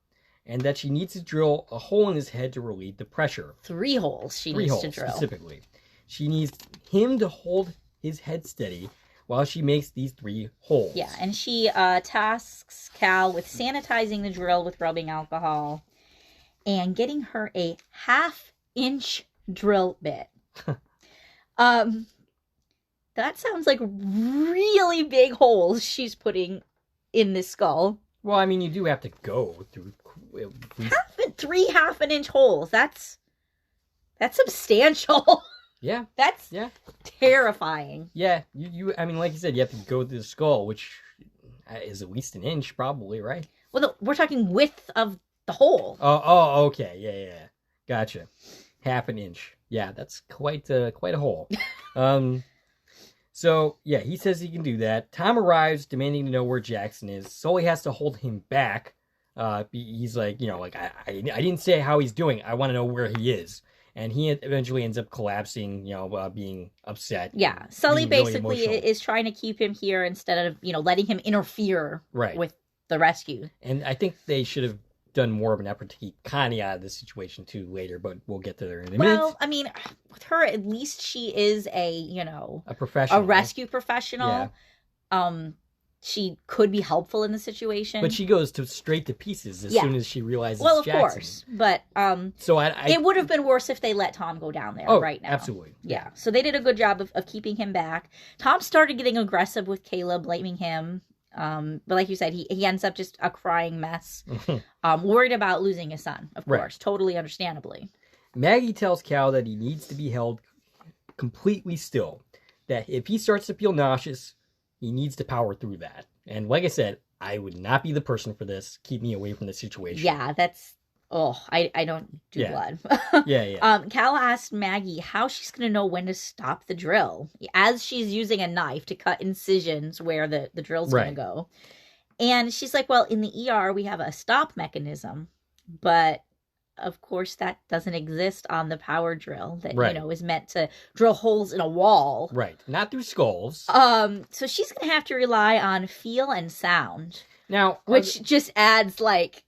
and that she needs to drill a hole in his head to relieve the pressure. 3 holes she needs to drill. Specifically. She needs him to hold his head steady while she makes these 3 holes. Yeah, and she tasks Cal with sanitizing the drill with rubbing alcohol and getting her a 1/2-inch drill bit. That sounds like really big holes she's putting in this skull. Well, I mean, you do have to go through 3 1/2-inch holes. That's substantial. Yeah. That's terrifying. Yeah. You. I mean, like you said, you have to go through the skull, which is at least 1 inch, probably, right? Well, no, we're talking width of the hole. Oh, okay. Yeah. Gotcha. 1/2 inch. Yeah, that's quite a hole. So, yeah, he says he can do that. Tom arrives, demanding to know where Jackson is. Sully has to hold him back. He's like, I didn't say how he's doing. I want to know where he is. And he eventually ends up collapsing, being upset. Yeah, Sully basically is trying to keep him here instead of, letting him interfere with the rescue. And I think they should have done more of an effort to keep Connie out of this situation, too, later. But we'll get to there in a minute. Well, I mean, with her, at least she is a professional. A rescue professional. Yeah. She could be helpful in the situation. But she goes straight to pieces as soon as she realizes Well, of Jackson. Course. But so it would have been worse if they let Tom go down there right now. Absolutely. Yeah. So they did a good job of keeping him back. Tom started getting aggressive with Caleb, blaming him. But like you said, he ends up just a crying mess. Worried about losing his son, of course. Totally understandably. Maggie tells Cal that he needs to be held completely still. That if he starts to feel nauseous, he needs to power through that. And like I said, I would not be the person for this. Keep me away from the situation. Yeah, that's... I don't do blood. Yeah. Cal asked Maggie how she's going to know when to stop the drill as she's using a knife to cut incisions where the drill's going to go. And she's like, well, in the ER, we have a stop mechanism. But, of course, that doesn't exist on the power drill that, is meant to drill holes in a wall. Right. Not through skulls. So she's going to have to rely on feel and sound. Now, which just adds, like...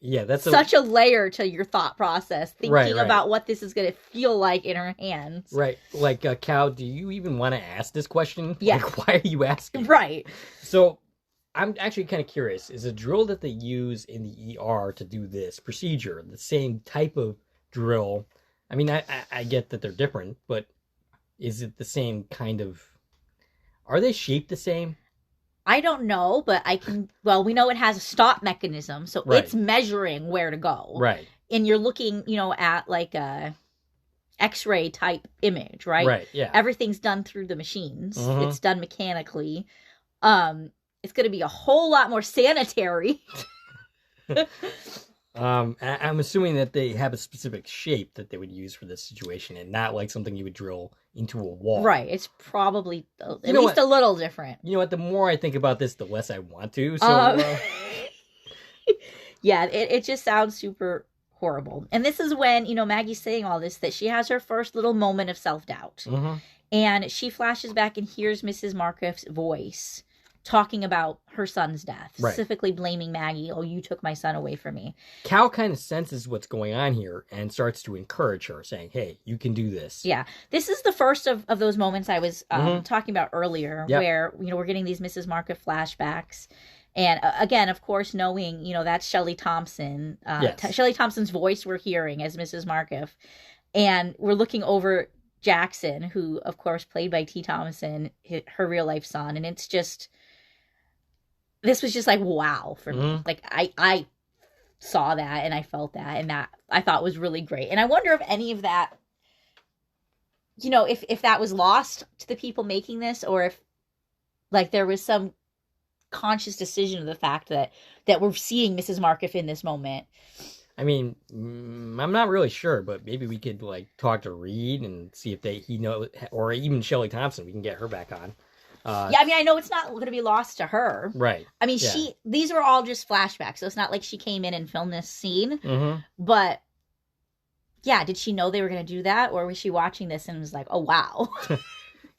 Yeah, that's such a layer to your thought process, thinking about what this is going to feel like in her hands. Right. Like, Cal, do you even want to ask this question? Yeah. Like, why are you asking? Right. So, I'm actually kind of curious. Is a drill that they use in the ER to do this procedure the same type of drill? I mean, I get that they're different, but is it the same kind of... Are they shaped the same? I don't know, but we know it has a stop mechanism, so it's measuring where to go. Right. And you're looking, at like a X-ray type image, right? Right, yeah. Everything's done through the machines. It's done mechanically. It's going to be a whole lot more sanitary. I'm assuming that they have a specific shape that they would use for this situation and not like something you would drill into a wall. Right. It's probably at least a little different. You know what? The more I think about this, the less I want to. So, yeah, it just sounds super horrible. And this is when, Maggie's saying all this, that she has her first little moment of self-doubt. And she flashes back and hears Mrs. Marcus' voice talking about her son's death, specifically blaming Maggie. Oh, you took my son away from me. Cal kind of senses what's going on here and starts to encourage her, saying, hey, you can do this. Yeah. This is the first of those moments I was talking about earlier, where, we're getting these Mrs. Marcus flashbacks. And again, of course, knowing, that's Shelley Thompson. Shelley Thompson's voice we're hearing as Mrs. Marcus. And we're looking over Jackson, who, of course, played by T. Thomason, her real-life son. And it's just... This was just like, wow, for me. Like, I saw that and I felt that, and that I thought was really great. And I wonder if any of that, if that was lost to the people making this, or if, like, there was some conscious decision of the fact that we're seeing Mrs. Marcus in this moment. I mean, I'm not really sure, but maybe we could, like, talk to Reed and see if he knows, or even Shelley Thompson, we can get her back on. I know it's not going to be lost to her. Right. I mean, these were all just flashbacks, so it's not like she came in and filmed this scene. But, yeah, did she know they were going to do that? Or was she watching this and was like, oh, wow.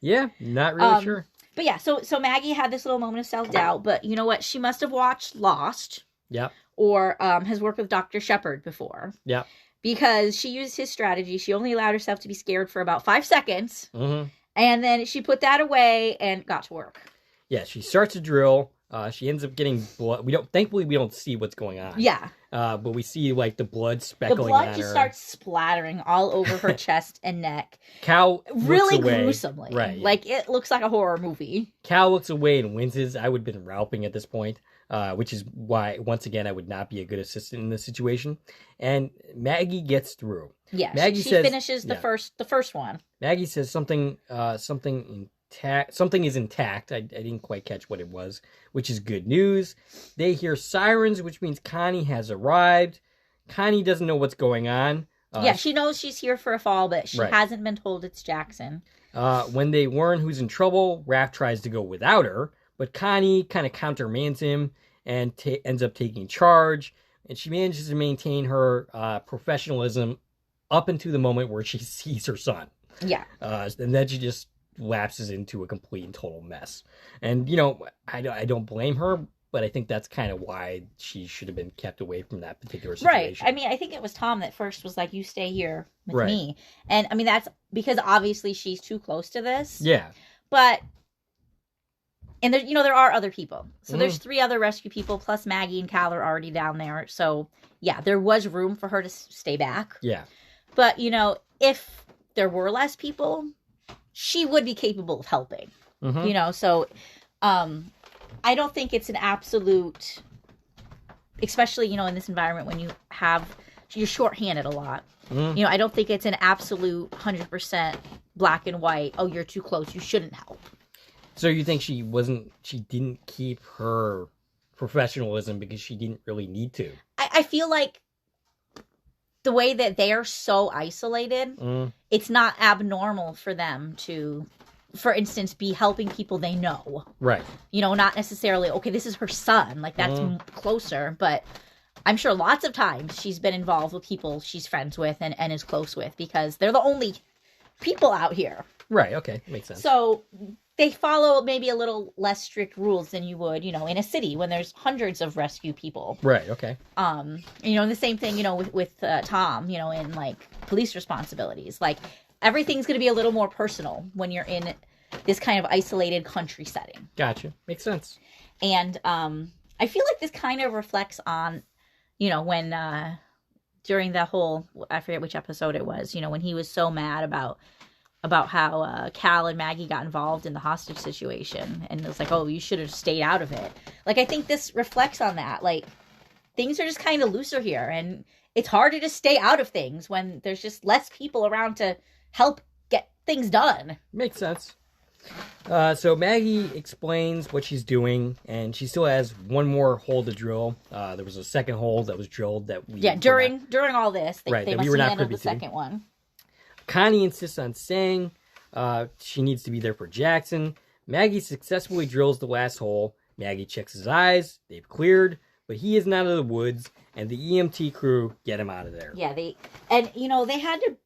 Yeah, not really sure. But, yeah, so Maggie had this little moment of self-doubt, but you know what? She must have watched Lost. Yep. Or has worked with Dr. Shepard before. Yep. Because she used his strategy. She only allowed herself to be scared for about 5 seconds. And then she put that away and got to work. Yeah, she starts to drill. She ends up getting blood. Thankfully, we don't see what's going on. Yeah. But we see, like, the blood speckling on her. The blood just starts splattering all over her chest and neck. Cal really looks away. Gruesomely. Right. Like, it looks like a horror movie. Cal looks away and winces. I would have been ralping at this point, which is why, once again, I would not be a good assistant in this situation. And Maggie gets through. Yeah, Maggie says, finishes the first one. Maggie says something is intact. I didn't quite catch what it was, which is good news. They hear sirens, which means Connie has arrived. Connie doesn't know what's going on. She knows she's here for a fall, but she hasn't been told it's Jackson. When they learn who's in trouble, Raph tries to go without her, but Connie kind of countermands him and ends up taking charge. And she manages to maintain her professionalism up into the moment where she sees her son. Yeah. And then she just lapses into a complete and total mess. And, I don't blame her, but I think that's kind of why she should have been kept away from that particular situation. Right. I mean, I think it was Tom that first was like, you stay here with me. And, I mean, that's because obviously she's too close to this. Yeah. But... And there are other people. So there's 3 other rescue people, plus Maggie and Cal are already down there. So, yeah, there was room for her to stay back. Yeah. But, if there were less people, she would be capable of helping. So I don't think it's an absolute, especially, in this environment when you're shorthanded a lot. I don't think it's an absolute 100% black and white, oh, you're too close, you shouldn't help. So you think she didn't keep her professionalism because she didn't really need to? I feel like the way that they are so isolated, it's not abnormal for them to, for instance, be helping people they know. Right. Not necessarily, okay, this is her son, like that's closer, but I'm sure lots of times she's been involved with people she's friends with and is close with because they're the only people out here. Right, okay, makes sense. So they follow maybe a little less strict rules than you would, in a city when there's hundreds of rescue people. Right, okay. The same thing, with Tom, in like police responsibilities. Like everything's going to be a little more personal when you're in this kind of isolated country setting. Gotcha. Makes sense. And I feel like this kind of reflects on, when during the whole, I forget which episode it was, when he was so mad about how Cal and Maggie got involved in the hostage situation. And it was like, oh, you should have stayed out of it. Like, I think this reflects on that. Like, things are just kind of looser here. And it's harder to stay out of things when there's just less people around to help get things done. Makes sense. So Maggie explains what she's doing, and she still has one more hole to drill. There was a second hole that was drilled that we... Yeah, during all this, they must have handled the second one. Connie insists on saying she needs to be there for Jackson. Maggie successfully drills the last hole. Maggie checks his eyes. They've cleared, but he is not out of the woods, and the EMT crew get him out of there. Yeah, they had to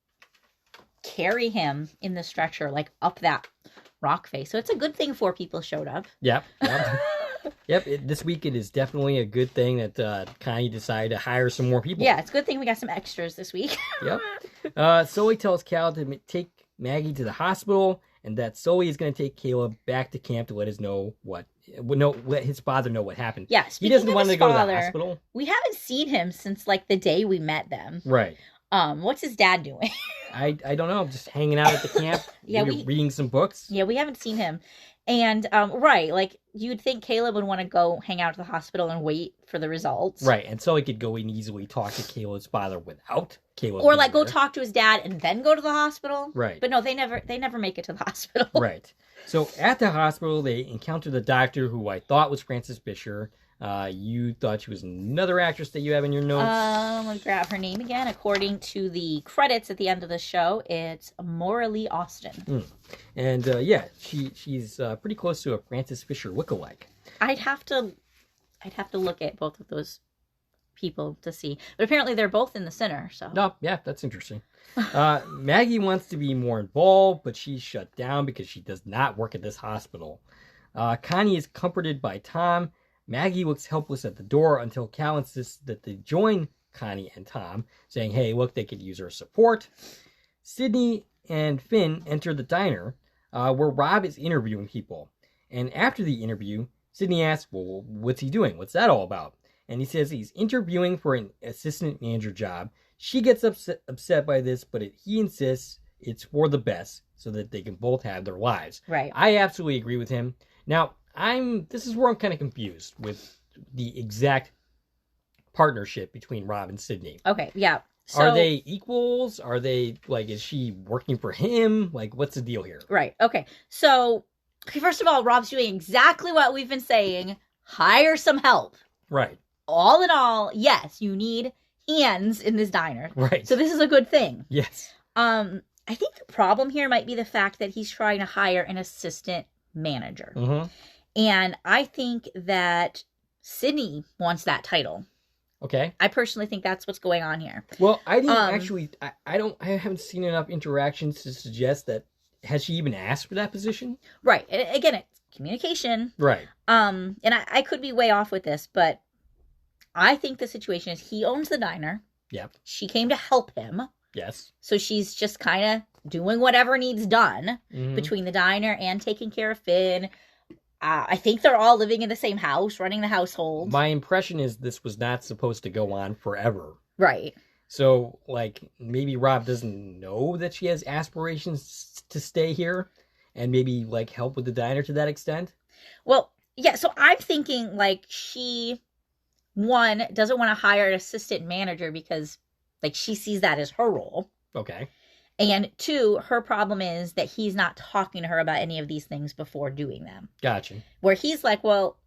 carry him in the stretcher, like up that rock face. So it's a good thing 4 people showed up. Yep. This week it is definitely a good thing that Connie decided to hire some more people. Yeah, it's a good thing we got some extras this week. Yep. Sully tells Cal to take Maggie to the hospital, and that Sully is going to take Caleb back to camp to let his let his father know what happened. Yeah, he doesn't want to go to the hospital. We haven't seen him since like the day we met them. Right. What's his dad doing? I don't know. Just hanging out at the camp. Reading some books. Yeah, we haven't seen him. And, right, like, you'd think Caleb would want to go hang out at the hospital and wait for the results. Right, and so he could go and easily talk to Caleb's father without Caleb. Or, like, go talk to his dad and then go to the hospital. Right. But no, they never make it to the hospital. Right. So, at the hospital, they encounter the doctor, who I thought was Frances Fisher. You thought she was another actress that you have in your notes. Let me grab her name again. According to the credits at the end of the show, it's Morley Austin. And she's pretty close to a Frances Fisher lookalike. I'd have to look at both of those people to see, but apparently they're both in the center. So yeah, that's interesting. Maggie wants to be more involved, but she's shut down because she does not work at this hospital. Connie is comforted by Tom. Maggie looks helpless at the door until Cal insists that they join Connie and Tom, saying, hey, look, they could use our support. Sydney and Finn enter the diner, where Rob is interviewing people. And after the interview, Sydney asks, well, what's he doing? What's that all about? And he says he's interviewing for an assistant manager job. She gets upset by this, but he insists it's for the best so that they can both have their lives. Right. I absolutely agree with him. Now, this is where I'm kind of confused with the exact partnership between Rob and Sydney. Okay, yeah. So, are they equals? Are they, like, is she working for him? Like, what's the deal here? Right, okay. So, first of all, Rob's doing exactly what we've been saying. Hire some help. Right. All in all, yes, you need hands in this diner. Right. So this is a good thing. Yes. I think the problem here might be the fact that he's trying to hire an assistant manager. Mm-hmm. And I think that Sydney wants that title. Okay. I personally think that's what's going on here. Well, I didn't actually. I haven't seen enough interactions to suggest that. Has she even asked for that position? Right. Again, it's communication. Right. And I could be way off with this, but I think the situation is he owns the diner. Yep. She came to help him. Yes. So she's just kind of doing whatever needs done between the diner and taking care of Finn. I think they're all living in the same house, running the household. My impression is this was not supposed to go on forever. Right. So, like, maybe Rob doesn't know that she has aspirations to stay here and maybe, like, help with the diner to that extent? Well, yeah, so I'm thinking, like, she, one, doesn't want to hire an assistant manager because, like, she sees that as her role. Okay. And two, her problem is that he's not talking to her about any of these things before doing them. Gotcha. Where he's like, well,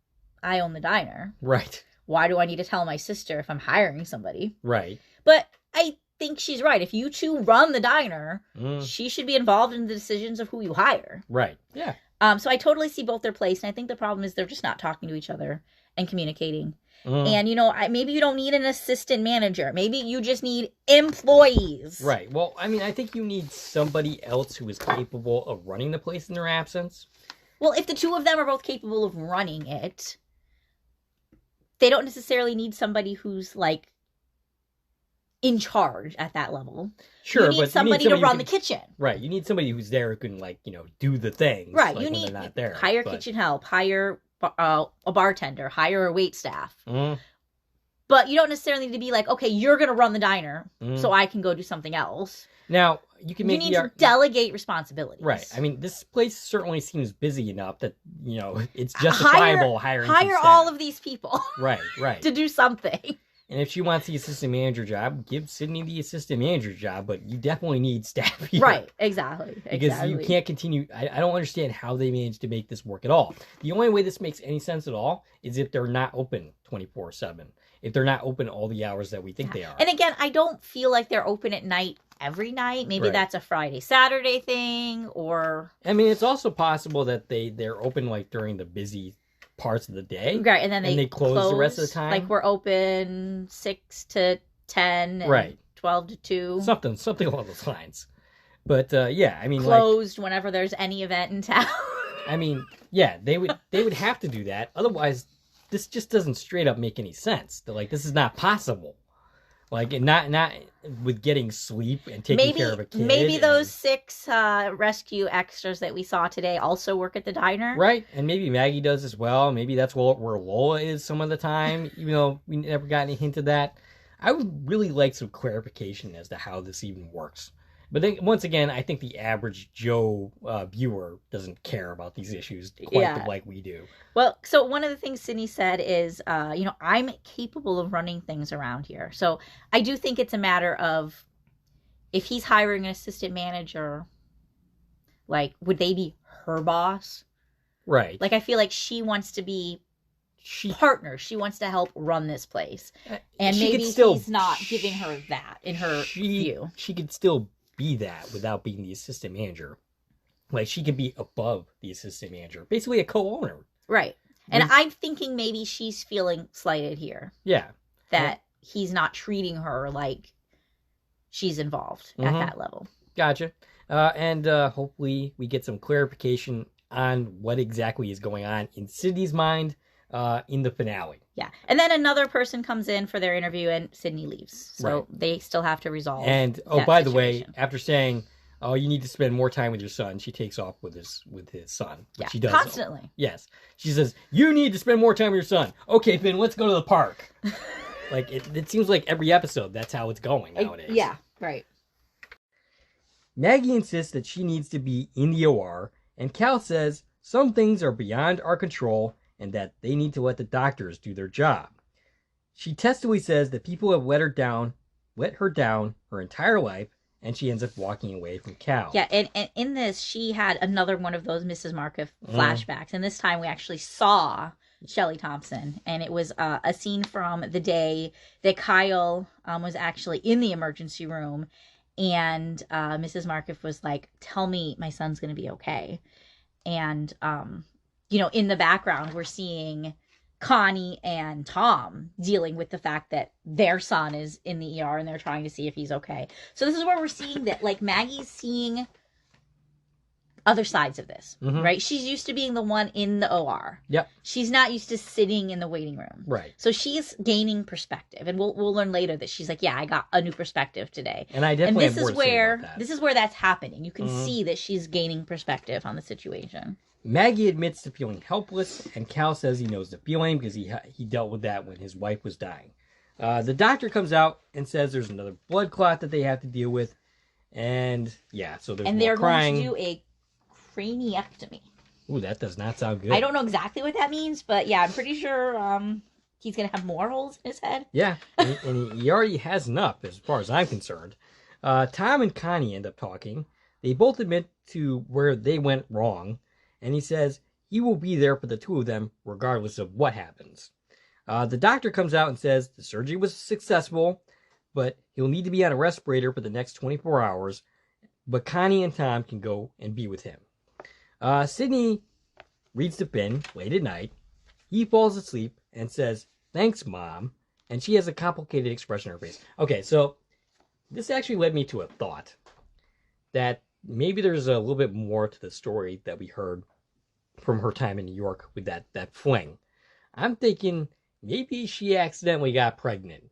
I own the diner. Right. Why do I need to tell my sister if I'm hiring somebody? Right. But I think she's right. If you two run the diner, she should be involved in the decisions of who you hire. Right. Yeah. So I totally see both their place. And I think the problem is they're just not talking to each other and communicating. And, you know, maybe you don't need an assistant manager. Maybe you just need employees. Right. Well, I mean, I think you need somebody else who is capable of running the place in their absence. Well, if the two of them are both capable of running it, they don't necessarily need somebody who's, like, in charge at that level. Sure, you need somebody to run the kitchen. Right. You need somebody who's there who can, like, you know, do the things. Right. Like, you when need they're not there. Hire kitchen help, hire a bartender, hire a wait staff. But you don't necessarily need to be like, okay, you're going to run the diner so I can go do something else. Now, you can make You need to delegate responsibilities. Right. I mean, this place certainly seems busy enough that, you know, it's justifiable hiring some Hire staff. all of these people. Right, right. To do something. And if she wants the assistant manager job, give Sydney the assistant manager job, but you definitely need staff here. Right, exactly. Because you can't continue. I don't understand how they managed to make this work at all. The only way this makes any sense at all is if they're not open 24/7. If they're not open all the hours that we think they are. And again, I don't feel like they're open at night every night. Maybe that's a Friday, Saturday thing, or... I mean, it's also possible that they're open, like, during the busy parts of the day. Right, and then they close the rest of the time. Like, we're open 6 to 10. And right. 12 to 2. Something along those lines. But yeah, I mean, closed whenever there's any event in town. I mean, yeah, they would have to do that. Otherwise, this just doesn't straight up make any sense. They're like, this is not possible. Like, not with getting sleep and taking care of a kid. Maybe those 6 rescue extras that we saw today also work at the diner. Right, and maybe Maggie does as well. Maybe that's where Lola is some of the time, even though we never got any hint of that. I would really like some clarification as to how this even works. But then, once again, I think the average Joe viewer doesn't care about these issues quite like we do. Well, so one of the things Sydney said is, I'm capable of running things around here. So I do think it's a matter of if he's hiring an assistant manager, like, would they be her boss? Right. Like, I feel like she wants to be partner. She wants to help run this place. And maybe he's not giving her that in her view. She could still be that without being the assistant manager. Like, she could be above the assistant manager, basically a co-owner. Right. And I'm thinking maybe she's feeling slighted here. Yeah. That he's not treating her like she's involved at that level. Gotcha. And hopefully we get some clarification on what exactly is going on in Sydney's mind in the finale. Yeah. And then another person comes in for their interview and Sydney leaves. So they still have to resolve. And by the way, after saying, "Oh, you need to spend more time with your son," she takes off with his son. Yeah, she does constantly. Yes. She says, "You need to spend more time with your son." Okay, Finn, let's go to the park. Like, it seems like every episode that's how it's going nowadays. Yeah, right. Maggie insists that she needs to be in the OR, and Cal says some things are beyond our control and that they need to let the doctors do their job. She testily says that people have let her down her entire life, and she ends up walking away from Cal. Yeah, and in this, she had another one of those Mrs. Marcus flashbacks, and this time we actually saw Shelley Thompson, and it was a scene from the day that Kyle was actually in the emergency room, and Mrs. Marcus was like, "Tell me my son's going to be okay." And in the background, we're seeing Connie and Tom dealing with the fact that their son is in the ER and they're trying to see if he's okay. So this is where we're seeing that, like, Maggie's seeing other sides of this, right? She's used to being the one in the OR. Yep. She's not used to sitting in the waiting room. Right. So she's gaining perspective, and we'll learn later that she's like, "Yeah, I got a new perspective today." And I definitely have more to say about that. This is where that's happening. You can see that she's gaining perspective on the situation. Maggie admits to feeling helpless, and Cal says he knows the feeling because he dealt with that when his wife was dying. The doctor comes out and says there's another blood clot that they have to deal with, and so there's more crying. Going to do a craniectomy. Ooh, that does not sound good. I don't know exactly what that means, but yeah, I'm pretty sure he's going to have more holes in his head. Yeah, and he already has enough as far as I'm concerned. Tom and Connie end up talking. They both admit to where they went wrong. And he says he will be there for the two of them regardless of what happens. The doctor comes out and says the surgery was successful, but he'll need to be on a respirator for the next 24 hours. But Connie and Tom can go and be with him. Sydney reads to Finn late at night. He falls asleep and says, "Thanks, Mom." And she has a complicated expression on her face. Okay, so this actually led me to a thought that maybe there's a little bit more to the story that we heard from her time in New York with that fling. I'm thinking maybe she accidentally got pregnant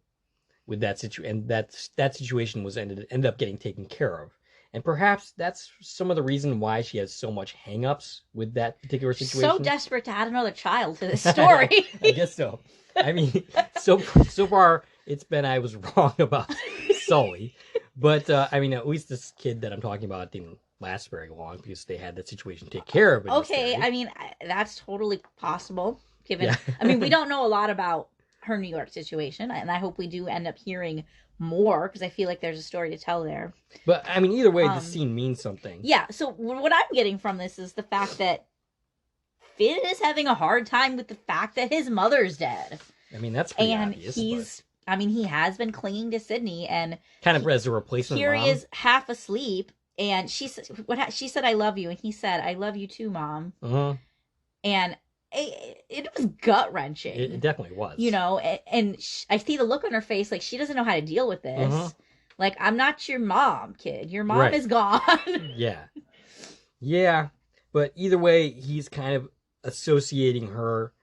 with that situation, and that situation was ended up getting taken care of. And perhaps that's some of the reason why she has so much hang-ups with that particular situation. So desperate to add another child to this story. I guess so. I mean, so far it's been I was wrong about Sully. But, I mean, at least this kid that I'm talking about didn't last very long because they had that situation to take care of. Okay, I mean, that's totally possible. I mean, we don't know a lot about her New York situation, and I hope we do end up hearing more because I feel like there's a story to tell there. But, I mean, either way, this scene means something. Yeah, so what I'm getting from this is the fact that Finn is having a hard time with the fact that his mother's dead. I mean, that's pretty obvious. He has been clinging to Sydney, and kind of as a replacement. Here mom. he is, half asleep, and she said, "I love you," and he said, "I love you too, Mom." And it was gut wrenching. It definitely was. And I see the look on her face, like she doesn't know how to deal with this. Like, I'm not your mom, kid. Your mom Right. is gone. Yeah. Yeah. But either way, he's kind of associating her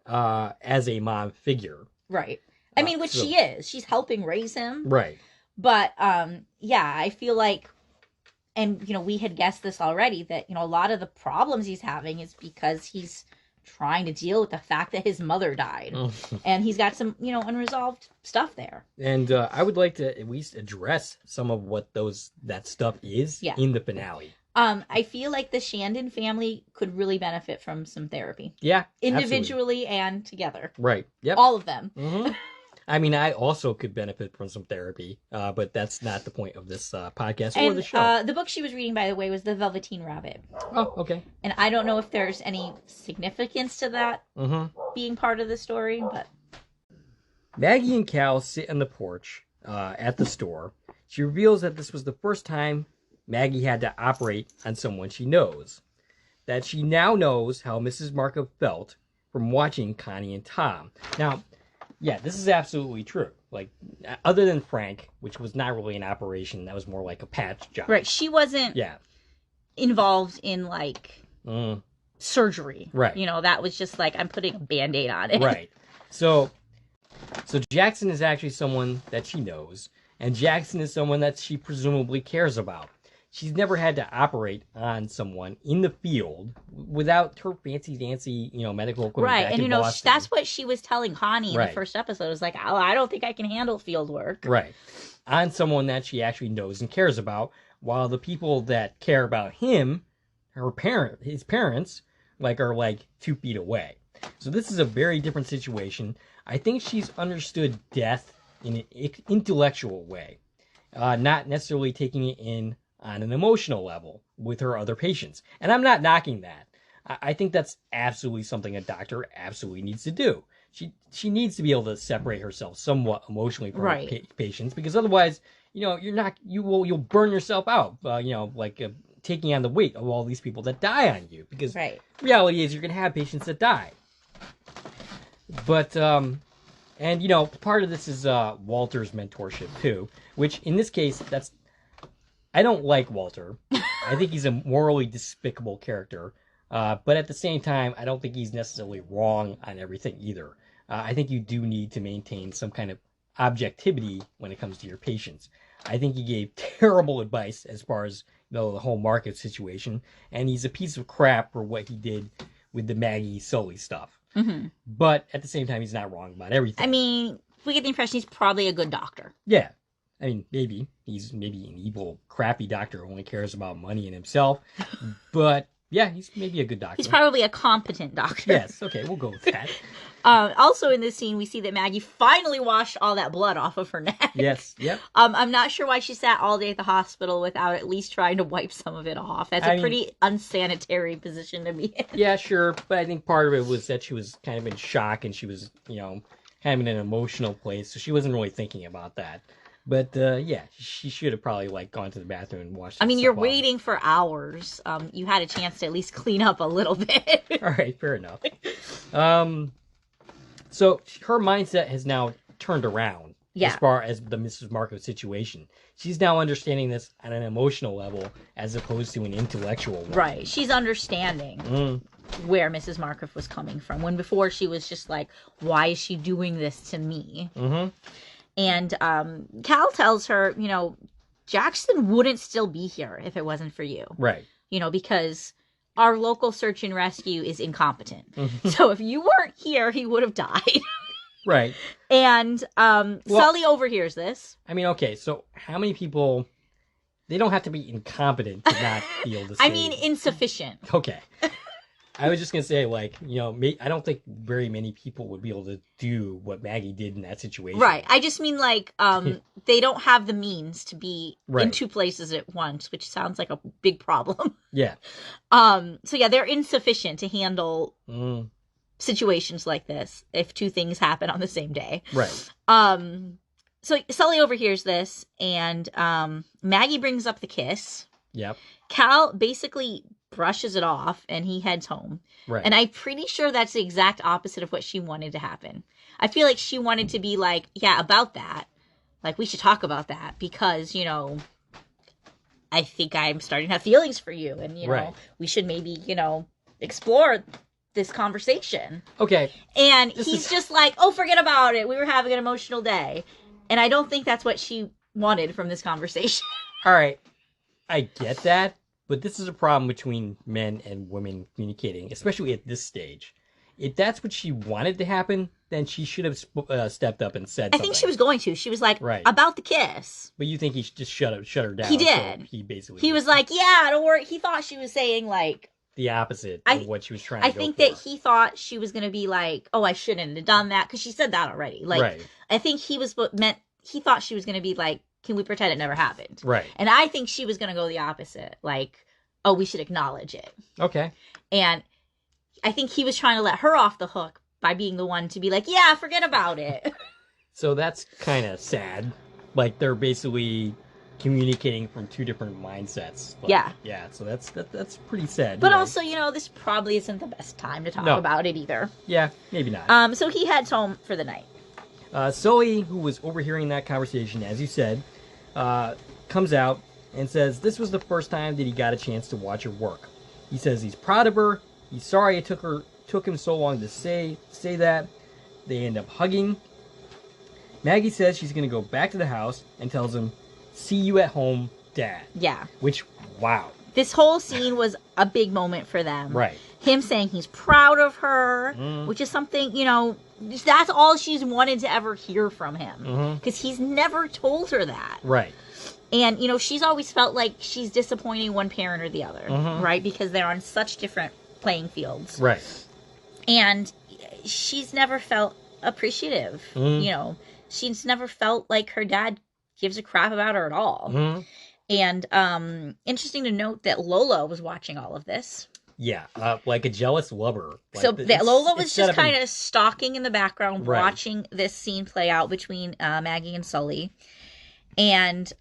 as a mom figure. Right. I mean, which she is. She's helping raise him. Right. But, yeah, I feel like, and, we had guessed this already, that, a lot of the problems he's having is because he's trying to deal with the fact that his mother died. And he's got some, unresolved stuff there. And I would like to at least address some of what that stuff is in the finale. I feel like the Shandon family could really benefit from some therapy. Yeah, individually and together. Right. Yep. All of them. Mm-hmm. I mean, I also could benefit from some therapy, but that's not the point of this podcast or the show. The book she was reading, by the way, was The Velveteen Rabbit. Oh, okay. And I don't know if there's any significance to that being part of the story, but... Maggie and Cal sit on the porch at the store. She reveals that this was the first time Maggie had to operate on someone she knows. That she now knows how Mrs. Markov felt from watching Connie and Tom. Now, yeah, this is absolutely true. Like, other than Frank, which was not really an operation, that was more like a patch job. Right, she wasn't involved in, like, surgery. Right. That was just like, I'm putting a Band-Aid on it. Right. So Jackson is actually someone that she knows, and Jackson is someone that she presumably cares about. She's never had to operate on someone in the field without her fancy-dancy, medical equipment. Right, back and in Boston. that's what she was telling Connie in the first episode. It was like, oh, I don't think I can handle field work. Right. On someone that she actually knows and cares about, while the people that care about him, his parents, are 2 feet away. So this is a very different situation. I think she's understood death in an intellectual way, not necessarily taking it in on an emotional level with her other patients. And I'm not knocking that. I think that's absolutely something a doctor absolutely needs to do. She needs to be able to separate herself somewhat emotionally from her patients, because otherwise, you'll burn yourself out, taking on the weight of all these people that die on you, because reality is you're going to have patients that die. But, part of this is Walter's mentorship too, which in this case, I don't like Walter. I think he's a morally despicable character. But at the same time, I don't think he's necessarily wrong on everything either. I think you do need to maintain some kind of objectivity when it comes to your patients. I think he gave terrible advice as far as the whole market situation, and he's a piece of crap for what he did with the Maggie Sully stuff. Mm-hmm. But at the same time, he's not wrong about everything. I mean, we get the impression he's probably a good doctor. Yeah. I mean, maybe. He's maybe an evil, crappy doctor who only cares about money and himself. But, yeah, he's maybe a good doctor. He's probably a competent doctor. Yes, okay, we'll go with that. Also in this scene, we see that Maggie finally washed all that blood off of her neck. Yes, yep. I'm not sure why she sat all day at the hospital without at least trying to wipe some of it off. That's a pretty unsanitary position to be in. Yeah, sure, but I think part of it was that she was kind of in shock, and she was, kind of in an emotional place, so she wasn't really thinking about that. But, yeah, she should have probably, gone to the bathroom and washed you're waiting for hours. You had a chance to at least clean up a little bit. All right, fair enough. So her mindset has now turned around as far as the Mrs. Markov situation. She's now understanding this on an emotional level as opposed to an intellectual one. Right. She's understanding where Mrs. Markov was coming from. When before she was just like, why is she doing this to me? Mm-hmm. And Cal tells her, Jackson wouldn't still be here if it wasn't for you. Right. Because our local search and rescue is incompetent. Mm-hmm. So if you weren't here, he would have died. Right. And Sully overhears this. I mean, okay, so how many people... They don't have to be incompetent to not feel the same. I mean, insufficient. Okay. I was just going to say, I don't think very many people would be able to do what Maggie did in that situation. Right. I just mean, they don't have the means to be in two places at once, which sounds like a big problem. Yeah. So, yeah, they're insufficient to handle situations like this if two things happen on the same day. Right. So Sully overhears this, and Maggie brings up the kiss. Yep. Cal basically brushes it off, and he heads home. Right. And I'm pretty sure that's the exact opposite of what she wanted to happen. I feel like she wanted to be like, yeah, about that. like, we should talk about that because, I think I'm starting to have feelings for you. And, Right. we should maybe, explore this conversation. Okay. And he's just like, oh, forget about it. We were having an emotional day. And I don't think that's what she wanted from this conversation. All right. I get that. But this is a problem between men and women communicating, especially at this stage. If that's what she wanted to happen, then she should have stepped up and said something. I think she was going to. She was like, Right. about the kiss. But you think he should just shut her down? He did. So he was like, yeah, don't worry. He thought she was saying, like... the opposite of what she was trying to go for. I think that he thought she was going to be like, oh, I shouldn't have done that. Because she said that already. Like, right. I think he thought she was going to be like, can we pretend it never happened? Right. And I think she was going to go the opposite. Like, oh, we should acknowledge it. Okay. And I think he was trying to let her off the hook by being the one to be like, yeah, forget about it. So that's kind of sad. Like, they're basically communicating from two different mindsets. Like, yeah. Yeah, so that's pretty sad. But also, this probably isn't the best time to talk about it either. Yeah, maybe not. So he heads home for the night. Sully, who was overhearing that conversation, as you said, comes out and says this was the first time that he got a chance to watch her work. He says he's proud of her. He's sorry it took him so long to say that. They end up hugging. Maggie says she's going to go back to the house and tells him, see you at home, Dad. Yeah. Which, wow. This whole scene was a big moment for them. Right. Him saying he's proud of her, which is something, that's all she's wanted to ever hear from him. Because he's never told her that. Right. And, she's always felt like she's disappointing one parent or the other, right? Because they're on such different playing fields. Right. And she's never felt appreciative. She's never felt like her dad gives a crap about her at all. And interesting to note that Lola was watching all of this. Yeah, like a jealous lover. Like so Lola was just kind of stalking in the background, watching this scene play out between Maggie and Sully. And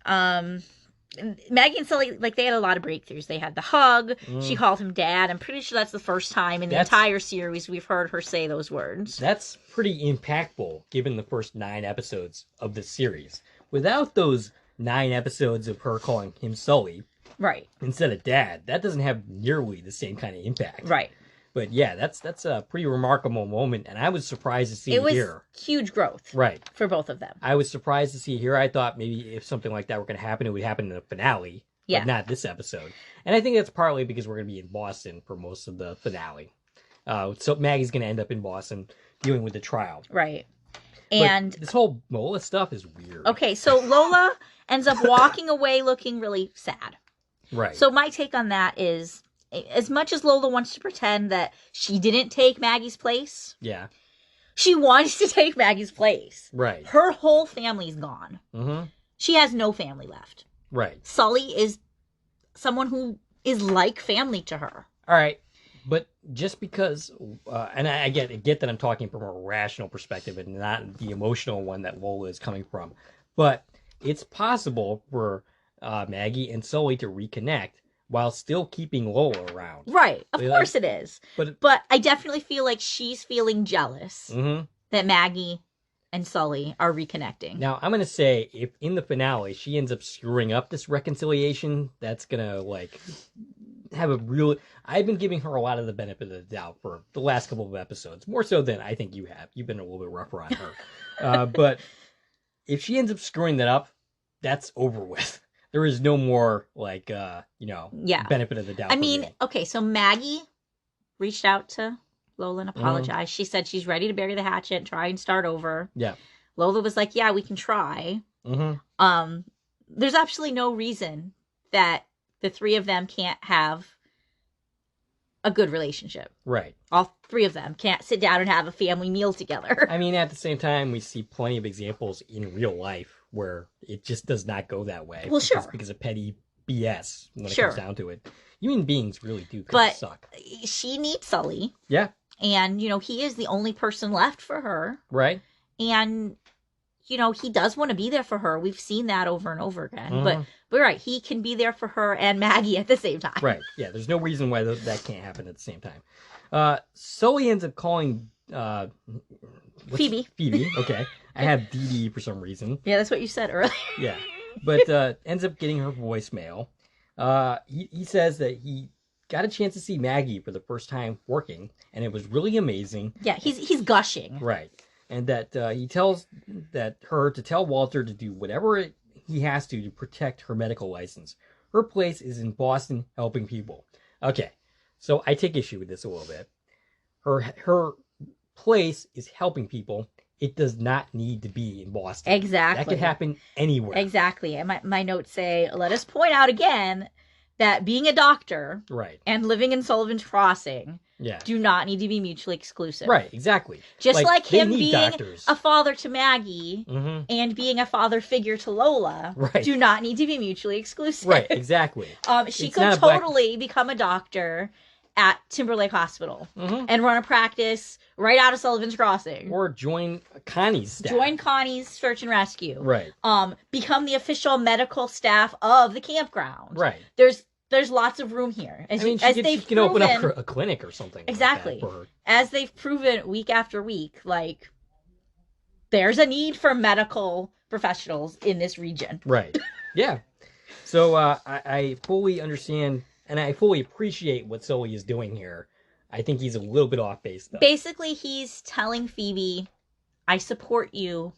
Maggie and Sully, like, they had a lot of breakthroughs. They had the hug. She called him Dad. I'm pretty sure that's the first time in the entire series we've heard her say those words. That's pretty impactful, given the first 9 episodes of the series. Without those 9 episodes of her calling him Sully, right, instead of Dad, that doesn't have nearly the same kind of impact. Right. But yeah, that's a pretty remarkable moment, and I was surprised to see it here. It was huge growth. Right. For both of them. I was surprised to see it here. I thought maybe if something like that were going to happen, it would happen in the finale. Yeah. But not this episode. And I think that's partly because we're going to be in Boston for most of the finale. So Maggie's going to end up in Boston dealing with the trial. Right. And but this whole Lola stuff is weird. Okay, so Lola ends up walking away looking really sad. Right. So my take on that is, as much as Lola wants to pretend that she didn't take Maggie's place, yeah, she wants to take Maggie's place. Right. Her whole family's gone. She has no family left. Right. Sully is someone who is like family to her. All right. But just because, and I get that I'm talking from a rational perspective and not the emotional one that Lola is coming from, but it's possible for Maggie and Sully to reconnect while still keeping Lola around. Right. Of course it is. But I definitely feel like she's feeling jealous that Maggie and Sully are reconnecting. Now, I'm going to say, if in the finale she ends up screwing up this reconciliation, that's going to, like, have a real... I've been giving her a lot of the benefit of the doubt for the last couple of episodes, more so than I think you have. You've been a little bit rougher on her. But if she ends up screwing that up, that's over with. There is no more, like, benefit of the doubt. I mean, okay, so Maggie reached out to Lola and apologized. She said she's ready to bury the hatchet and try and start over. Yeah. Lola was like, yeah, we can try. There's absolutely no reason that the three of them can't have a good relationship. Right. All three of them can't sit down and have a family meal together. I mean, at the same time, we see plenty of examples in real life where it just does not go that way. Well, sure. Because of petty BS when it comes down to it. Human beings really do kind of suck. She needs Sully. Yeah. And, he is the only person left for her. Right. And, he does want to be there for her. We've seen that over and over again. But right, he can be there for her and Maggie at the same time. Right. Yeah, there's no reason why that can't happen at the same time. Sully ends up calling... Phoebe. Phoebe, okay. I have DD for some reason. Yeah, that's what you said earlier. Yeah. But ends up getting her voicemail. He says that he got a chance to see Maggie for the first time working, and it was really amazing. Yeah, he's gushing. Right. And that he tells her to tell Walter to do whatever he has to protect her medical license. Her place is in Boston helping people. Okay, so I take issue with this a little bit. Her place is helping people. It does not need to be in Boston. Exactly. That could happen anywhere. Exactly. And my notes say, let us point out again that being a doctor Right. and living in Sullivan's Crossing Yeah. do not need to be mutually exclusive. Right, exactly. Just like him they need being doctors. a father to Maggie Mhm. and being a father figure to Lola Right. do not need to be mutually exclusive. Right, exactly. She It's could not a black- totally become a doctor at Timberlake Hospital Mhm. and run a practice right out of Sullivan's Crossing. Or join Connie's staff. Join Connie's search and rescue. Right. Become the official medical staff of the campground. Right. There's lots of room here. I mean, she can open up a clinic or something. Exactly. Like that for her. As they've proven week after week, like, there's a need for medical professionals in this region. Right. Yeah. So I fully understand and I fully appreciate what Sully is doing here. I think he's a little bit off base, though. Basically, he's telling Phoebe, I support you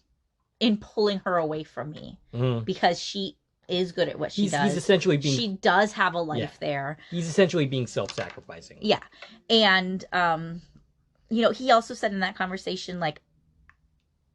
in pulling her away from me. Mhm. Because she is good at what she does. He's essentially being... She does have a life there. He's essentially being self-sacrificing. Yeah. And, he also said in that conversation, like,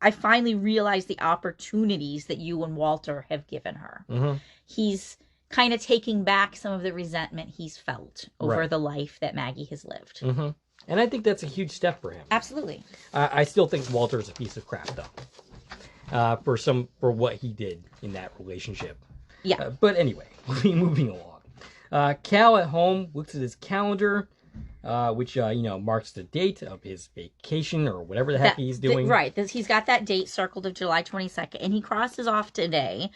I finally realized the opportunities that you and Walter have given her. Mm-hmm. He's kind of taking back some of the resentment he's felt over Right. the life that Maggie has lived. Mm-hmm. And I think that's a huge step for him. Absolutely. I still think Walter's a piece of crap, though, for what he did in that relationship. Yeah. But anyway, moving along. Cal at home looks at his calendar, which marks the date of his vacation or whatever the heck he's doing. Right. He's got that date circled of July 22nd, and he crosses off today,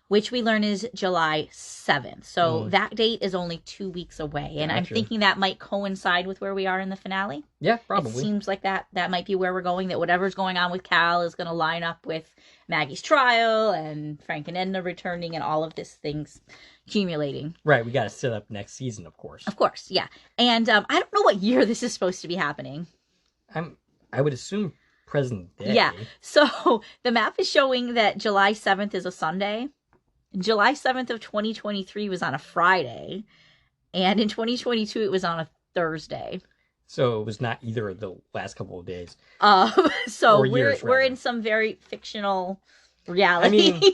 which we learn is July 7th. So that date is only 2 weeks away, and I'm thinking that might coincide with where we are in the finale. Yeah, probably. It seems like that might be where we're going, that whatever's going on with Cal is going to line up with Maggie's trial and Frank and Edna returning and all of these things accumulating. Right, we got to set up next season, of course. Of course, yeah. And I don't know what year this is supposed to be happening. I would assume present day. Yeah. So the map is showing that July 7th is a Sunday. July 7th of 2023 was on a Friday. And in 2022, it was on a Thursday. So it was not either of the last couple of days. So Or years, we're rather. in some very fictional reality. I mean,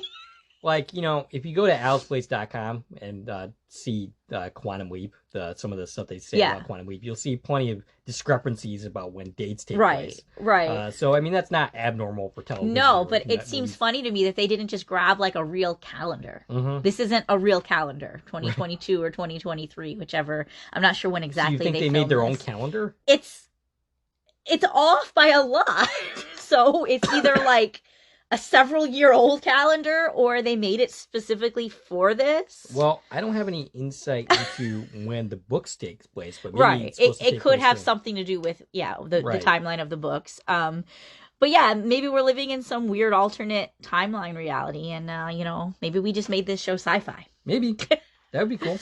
like, if you go to alsplace.com and see Quantum Leap, some of the stuff they say about Quantum Leap, you'll see plenty of discrepancies about when dates take place. Right. So, I mean, that's not abnormal for television. No, or but it seems funny to me that they didn't just grab like a real calendar. Mm-hmm. This isn't a real calendar, 2022 or 2023, whichever. I'm not sure when exactly So you think they filmed made their own this. calendar? It's off by a lot. So it's either like a several-year-old calendar or they made it specifically for this. Well, I don't have any insight into when the books takes place, but maybe it's supposed to It take could place have soon. something to do with the Right. timeline of the books. But yeah, maybe we're living in some weird alternate timeline reality, and maybe we just made this show sci-fi. Maybe. That would be cool.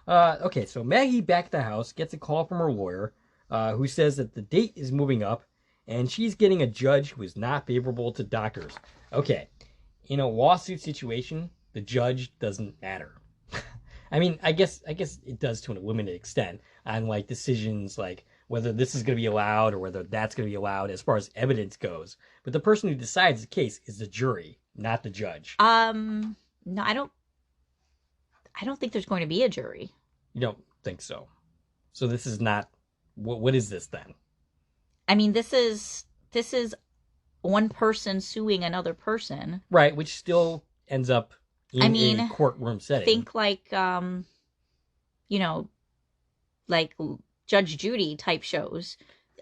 Okay, so Maggie back at the house gets a call from her lawyer, who says that the date is moving up, and she's getting a judge who is not favorable to doctors. Okay, in a lawsuit situation, the judge doesn't matter. I mean, I guess it does to a limited extent on like decisions like whether this is going to be allowed or whether that's going to be allowed as far as evidence goes. But the person who decides the case is the jury, not the judge. No, I don't think there's going to be a jury. You don't think so? So this is not. What is this then? I mean, this is one person suing another person. Right, which still ends up in a courtroom setting. Think like like Judge Judy type shows.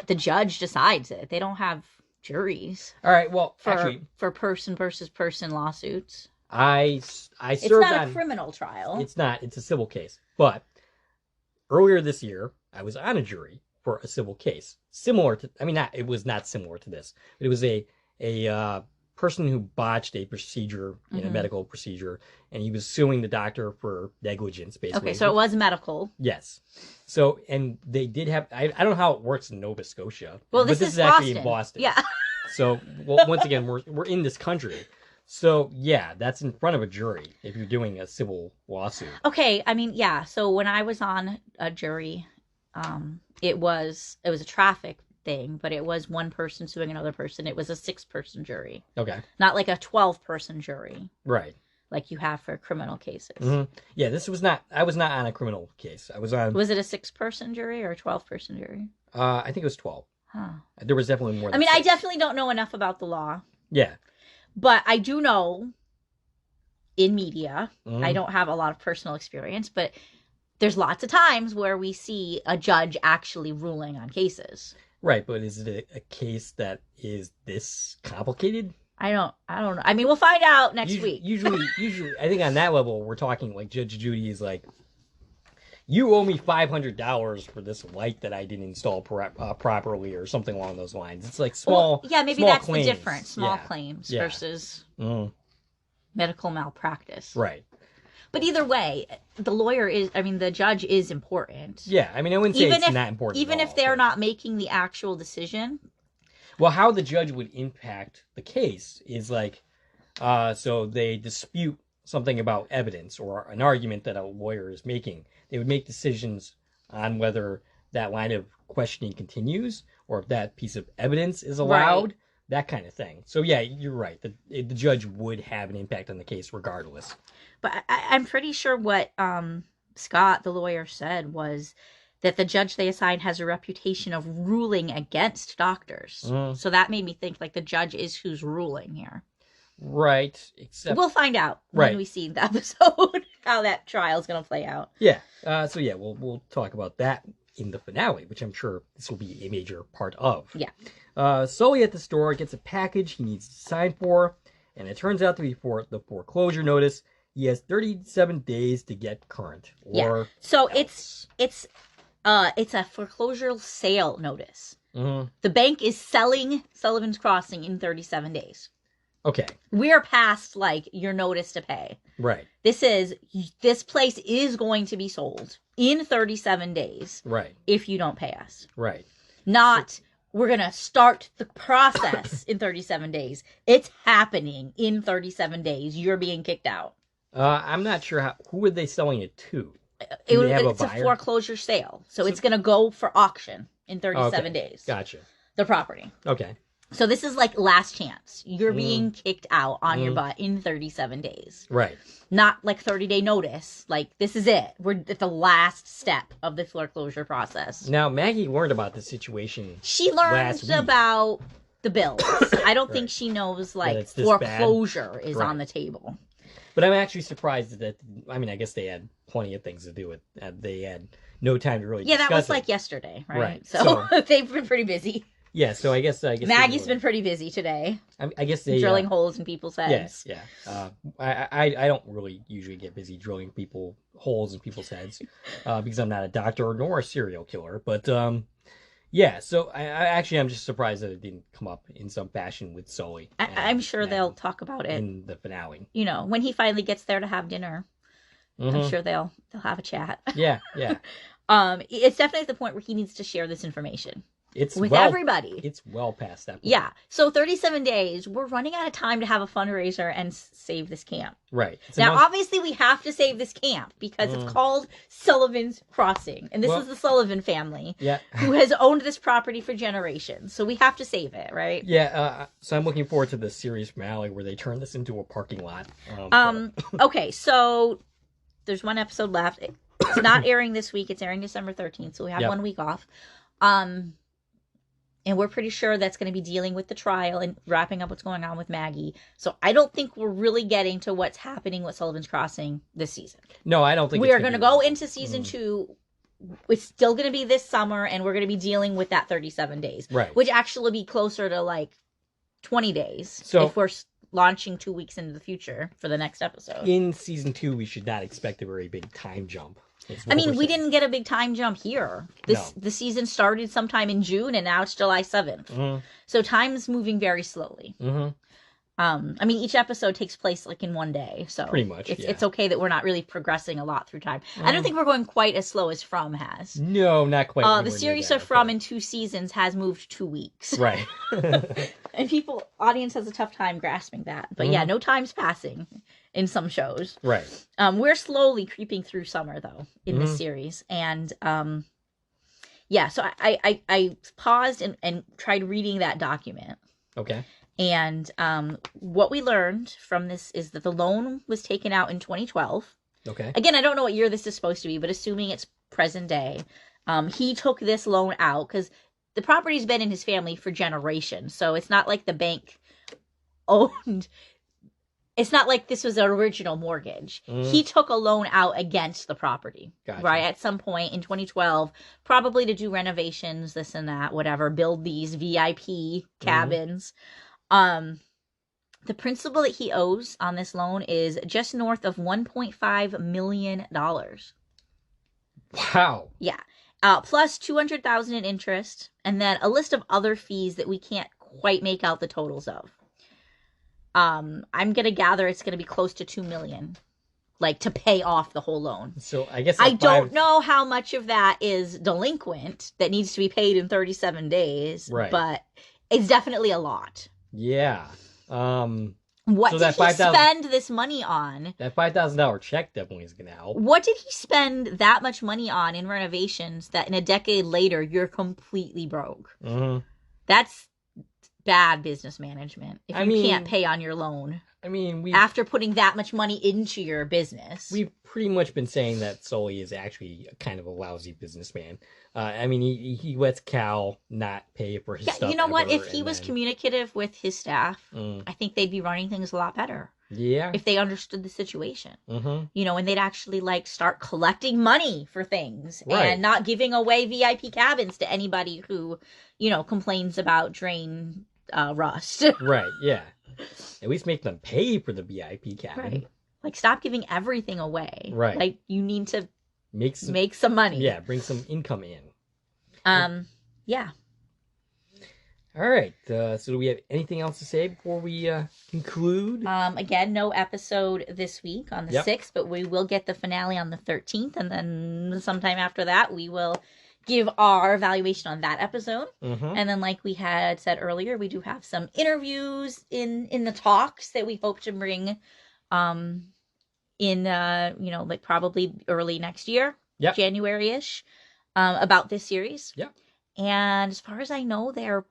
The judge decides it. They don't have juries. All right, well, for person versus person lawsuits. I It's served not on. a criminal trial. It's not. It's a civil case. But earlier this year, I was on a jury for a civil case similar to. I mean, it was not similar to this, but it was a person who botched a procedure in a medical procedure, and he was suing the doctor for negligence, basically. Okay, so it was medical. Yes. So, and they did have, I don't know how it works in Nova Scotia. Well, but this is actually Boston. in Boston. Yeah. So, well, once again, we're in this country. So, yeah, that's in front of a jury if you're doing a civil lawsuit. Okay, I mean, yeah. So when I was on a jury, it was a traffic thing, but it was one person suing another person. It was a 6-person jury. Okay. Not like a 12-person jury. Right. Like you have for criminal cases. Mm-hmm. Yeah, I was not on a criminal case. I was on... Was it a 6-person jury or a 12-person jury? I think it was 12. Huh. There was definitely more than I mean, 6. I definitely don't know enough about the law. Yeah. But I do know in media, I don't have a lot of personal experience, but there's lots of times where we see a judge actually ruling on cases. Right, but is it a case that is this complicated? I don't know. I mean, we'll find out next week. Usually, I think on that level, we're talking like Judge Judy is like, you owe me $500 for this light that I didn't install properly, or something along those lines. It's like small. Well, yeah, maybe small that's claims. the difference. Small claims versus medical malpractice. Right. But either way, the judge is important. Yeah, I mean, I wouldn't say it's not important. Even if they're not making the actual decision. Well, how the judge would impact the case is like, so they dispute something about evidence or an argument that a lawyer is making. They would make decisions on whether that line of questioning continues or if that piece of evidence is allowed, that kind of thing. So, yeah, you're right. The judge would have an impact on the case regardless. But I'm pretty sure what Scott, the lawyer, said was that the judge they assigned has a reputation of ruling against doctors. So that made me think like the judge is who's ruling here. Right. Except we'll find out when we see the episode how that trial is going to play out. Yeah. So yeah, we'll talk about that in the finale, which I'm sure this will be a major part of. Yeah. Sully at the store gets a package he needs to sign for, and it turns out to be for the foreclosure notice. He has 37 days to get current. Or so else. it's a foreclosure sale notice. Mm-hmm. The bank is selling Sullivan's Crossing in 37 days. Okay. We're past, like, your notice to pay. Right. This place is going to be sold in 37 days. Right. If you don't pay us. Right. Not, we're going to start the process in 37 days. It's happening in 37 days. You're being kicked out. I'm not sure who are they selling it to? It's a foreclosure sale. So it's going to go for auction in 37 days. Gotcha. The property. Okay. So this is like last chance. You're being kicked out on your butt in 37 days. Right. Not like 30-day notice. Like, this is it. We're at the last step of the foreclosure process. Now, Maggie learned about the situation. She learned about the bills. I don't think she knows, like, foreclosure is on the table. But I'm actually surprised that, I mean, I guess they had plenty of things to do with they had no time to really discuss that was like yesterday, right? Right. So they've been pretty busy. Yeah, so I guess Maggie's been pretty busy today. I guess they drilling holes in people's heads. Yeah. I don't really usually get busy drilling holes in people's heads because I'm not a doctor nor a serial killer. But yeah, so I'm just surprised that it didn't come up in some fashion with Sully. I'm sure they'll talk about it in the finale. You know, when he finally gets there to have dinner, I'm sure they'll have a chat. Yeah. It's definitely the point where he needs to share this information. Everybody. It's well past that point. Yeah. So 37 days, we're running out of time to have a fundraiser and save this camp. Right. Now, obviously, we have to save this camp because it's called Sullivan's Crossing. And this is the Sullivan family who has owned this property for generations. So we have to save it, right? Yeah. So I'm looking forward to the series finale where they turn this into a parking lot. Okay. So there's one episode left. It's not airing this week. It's airing December 13th. So we have 1 week off. And we're pretty sure that's going to be dealing with the trial and wrapping up what's going on with Maggie. So I don't think we're really getting to what's happening with Sullivan's Crossing this season. No, I don't think we are going to go into season 2. It's still going to be this summer, and we're going to be dealing with that 37 days. Right. Which actually will be closer to like 20 days if we're launching 2 weeks into the future for the next episode. In season 2, we should not expect a very big time jump. I mean, we didn't get a big time jump here. The season started sometime in June, and now it's July 7th. So time's moving very slowly. I mean, each episode takes place like in one day, so Pretty much, it's okay that we're not really progressing a lot through time. I don't think we're going quite as slow as From has. No, not quite. The series of From in 2 seasons has moved 2 weeks. Right. And audience has a tough time grasping that. But yeah, no time's passing in some shows. Right. We're slowly creeping through summer, though, in this series. And yeah, so I paused and tried reading that document. Okay. And what we learned from this is that the loan was taken out in 2012. Okay. Again, I don't know what year this is supposed to be, but assuming it's present day, he took this loan out because the property's been in his family for generations. So it's not like the bank owned. It's not like this was an original mortgage. He took a loan out against the property, right? At some point in 2012, probably to do renovations, this and that, whatever, build these VIP cabins. The principal that he owes on this loan is just north of $1.5 million. Wow. Yeah. Plus $200,000 in interest, and then a list of other fees that we can't quite make out the totals of. I'm gonna gather it's gonna be close to $2 million, like to pay off the whole loan. So I guess I don't know how much of that is delinquent that needs to be paid in 37 days, right? But it's definitely a lot. Yeah. What so did he spend this money on? That $5,000 check definitely is gonna help. What did he spend that much money on in renovations that in a decade later you're completely broke? That's bad business management if you can't pay on your loan. I mean, after putting that much money into your business. We've pretty much been saying that Sully is actually kind of a lousy businessman. I mean, he lets Cal not pay for his stuff. You know what? If he was communicative with his staff, I think they'd be running things a lot better. Yeah. If they understood the situation. You know, and they'd actually start collecting money for things and not giving away VIP cabins to anybody who, complains about drain rust. Right, yeah. At least make them pay for the VIP cabin. Right. Like, stop giving everything away. Right. Like, you need to make some money. Yeah, bring some income in. Yeah. All right. So do we have anything else to say before we conclude? Again, no episode this week on the 6th, but we will get the finale on the 13th, and then sometime after that, we will give our evaluation on that episode. And then, like we had said earlier, we do have some interviews in the talks that we hope to bring in like probably early next year, January-ish, about this series. And as far as I know, they're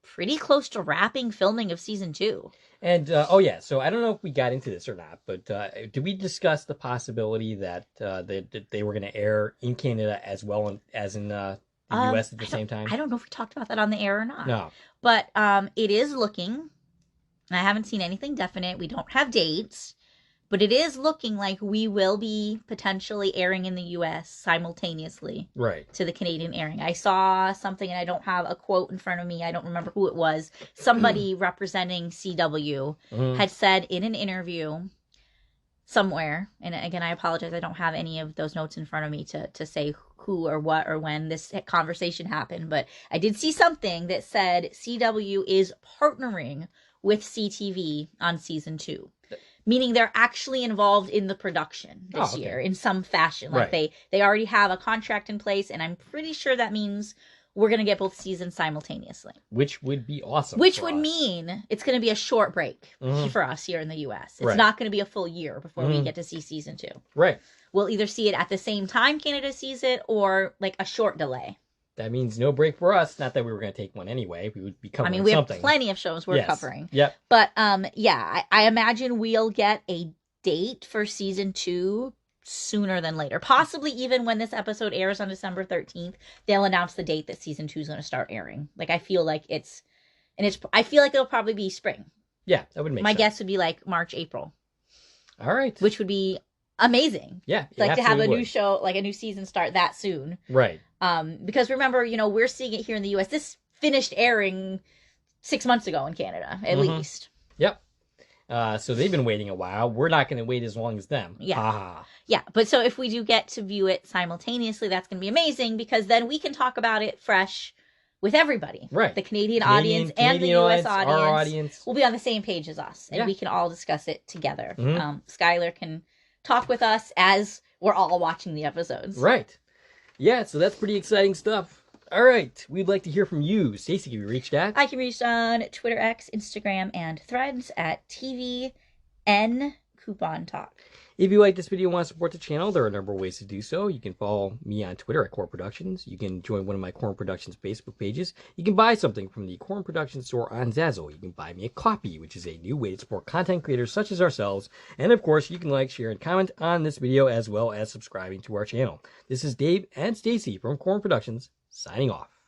pretty close to wrapping filming of season 2. And so I don't know if we got into this or not, but did we discuss the possibility that they were going to air in Canada as well as in the U.S. at the same time? I don't know if we talked about that on the air or not. No. But it is looking, I haven't seen anything definite. We don't have dates, but it is looking like we will be potentially airing in the U.S. simultaneously to the Canadian airing. I saw something, and I don't have a quote in front of me. I don't remember who it was. Somebody representing CW had said in an interview somewhere, and again, I apologize, I don't have any of those notes in front of me to say who or what or when this conversation happened, but I did see something that said CW is partnering with CTV on season 2. Meaning they're actually involved in the production this year in some fashion. Like they already have a contract in place, and I'm pretty sure that means we're going to get both seasons simultaneously. Which would be awesome. Which would mean it's going to be a short break for us here in the U.S. It's not going to be a full year before we get to see season 2. Right. We'll either see it at the same time Canada sees it, or like a short delay. That means no break for us. Not that we were going to take one anyway. We would be covering something. We have plenty of shows we're covering. Yep. But I imagine we'll get a date for season 2 sooner than later. Possibly even when this episode airs on December 13th, they'll announce the date that season 2 is going to start airing. Like, I feel like I feel like it'll probably be spring. Yeah, that would make sense. My guess would be like March, April. All right. Which would be amazing. Yeah. Like to have a new show, like a new season start that soon. Right. Because remember, we're seeing it here in the U.S. This finished airing 6 months ago in Canada, at least. Yep. So they've been waiting a while. We're not going to wait as long as them. Yeah. Ha-ha. Yeah. But so if we do get to view it simultaneously, that's going to be amazing, because then we can talk about it fresh with everybody. Right. The Canadian audience and the US audience, our audience will be on the same page as us, and we can all discuss it together. Skylar can talk with us as we're all watching the episodes. Right. Yeah, so that's pretty exciting stuff. All right, we'd like to hear from you. Stacie, can be reached at? I can be reached on Twitter, X, Instagram, and Threads at TVN Coupon Talk. If you like this video and want to support the channel, there are a number of ways to do so. You can follow me on Twitter at Core Productions. You can join one of my Core Productions Facebook pages. You can buy something from the Core Productions store on Zazzle. You can buy me a coffee, which is a new way to support content creators such as ourselves. And of course, you can like, share, and comment on this video as well as subscribing to our channel. This is Dave and Stacie from Core Productions signing off.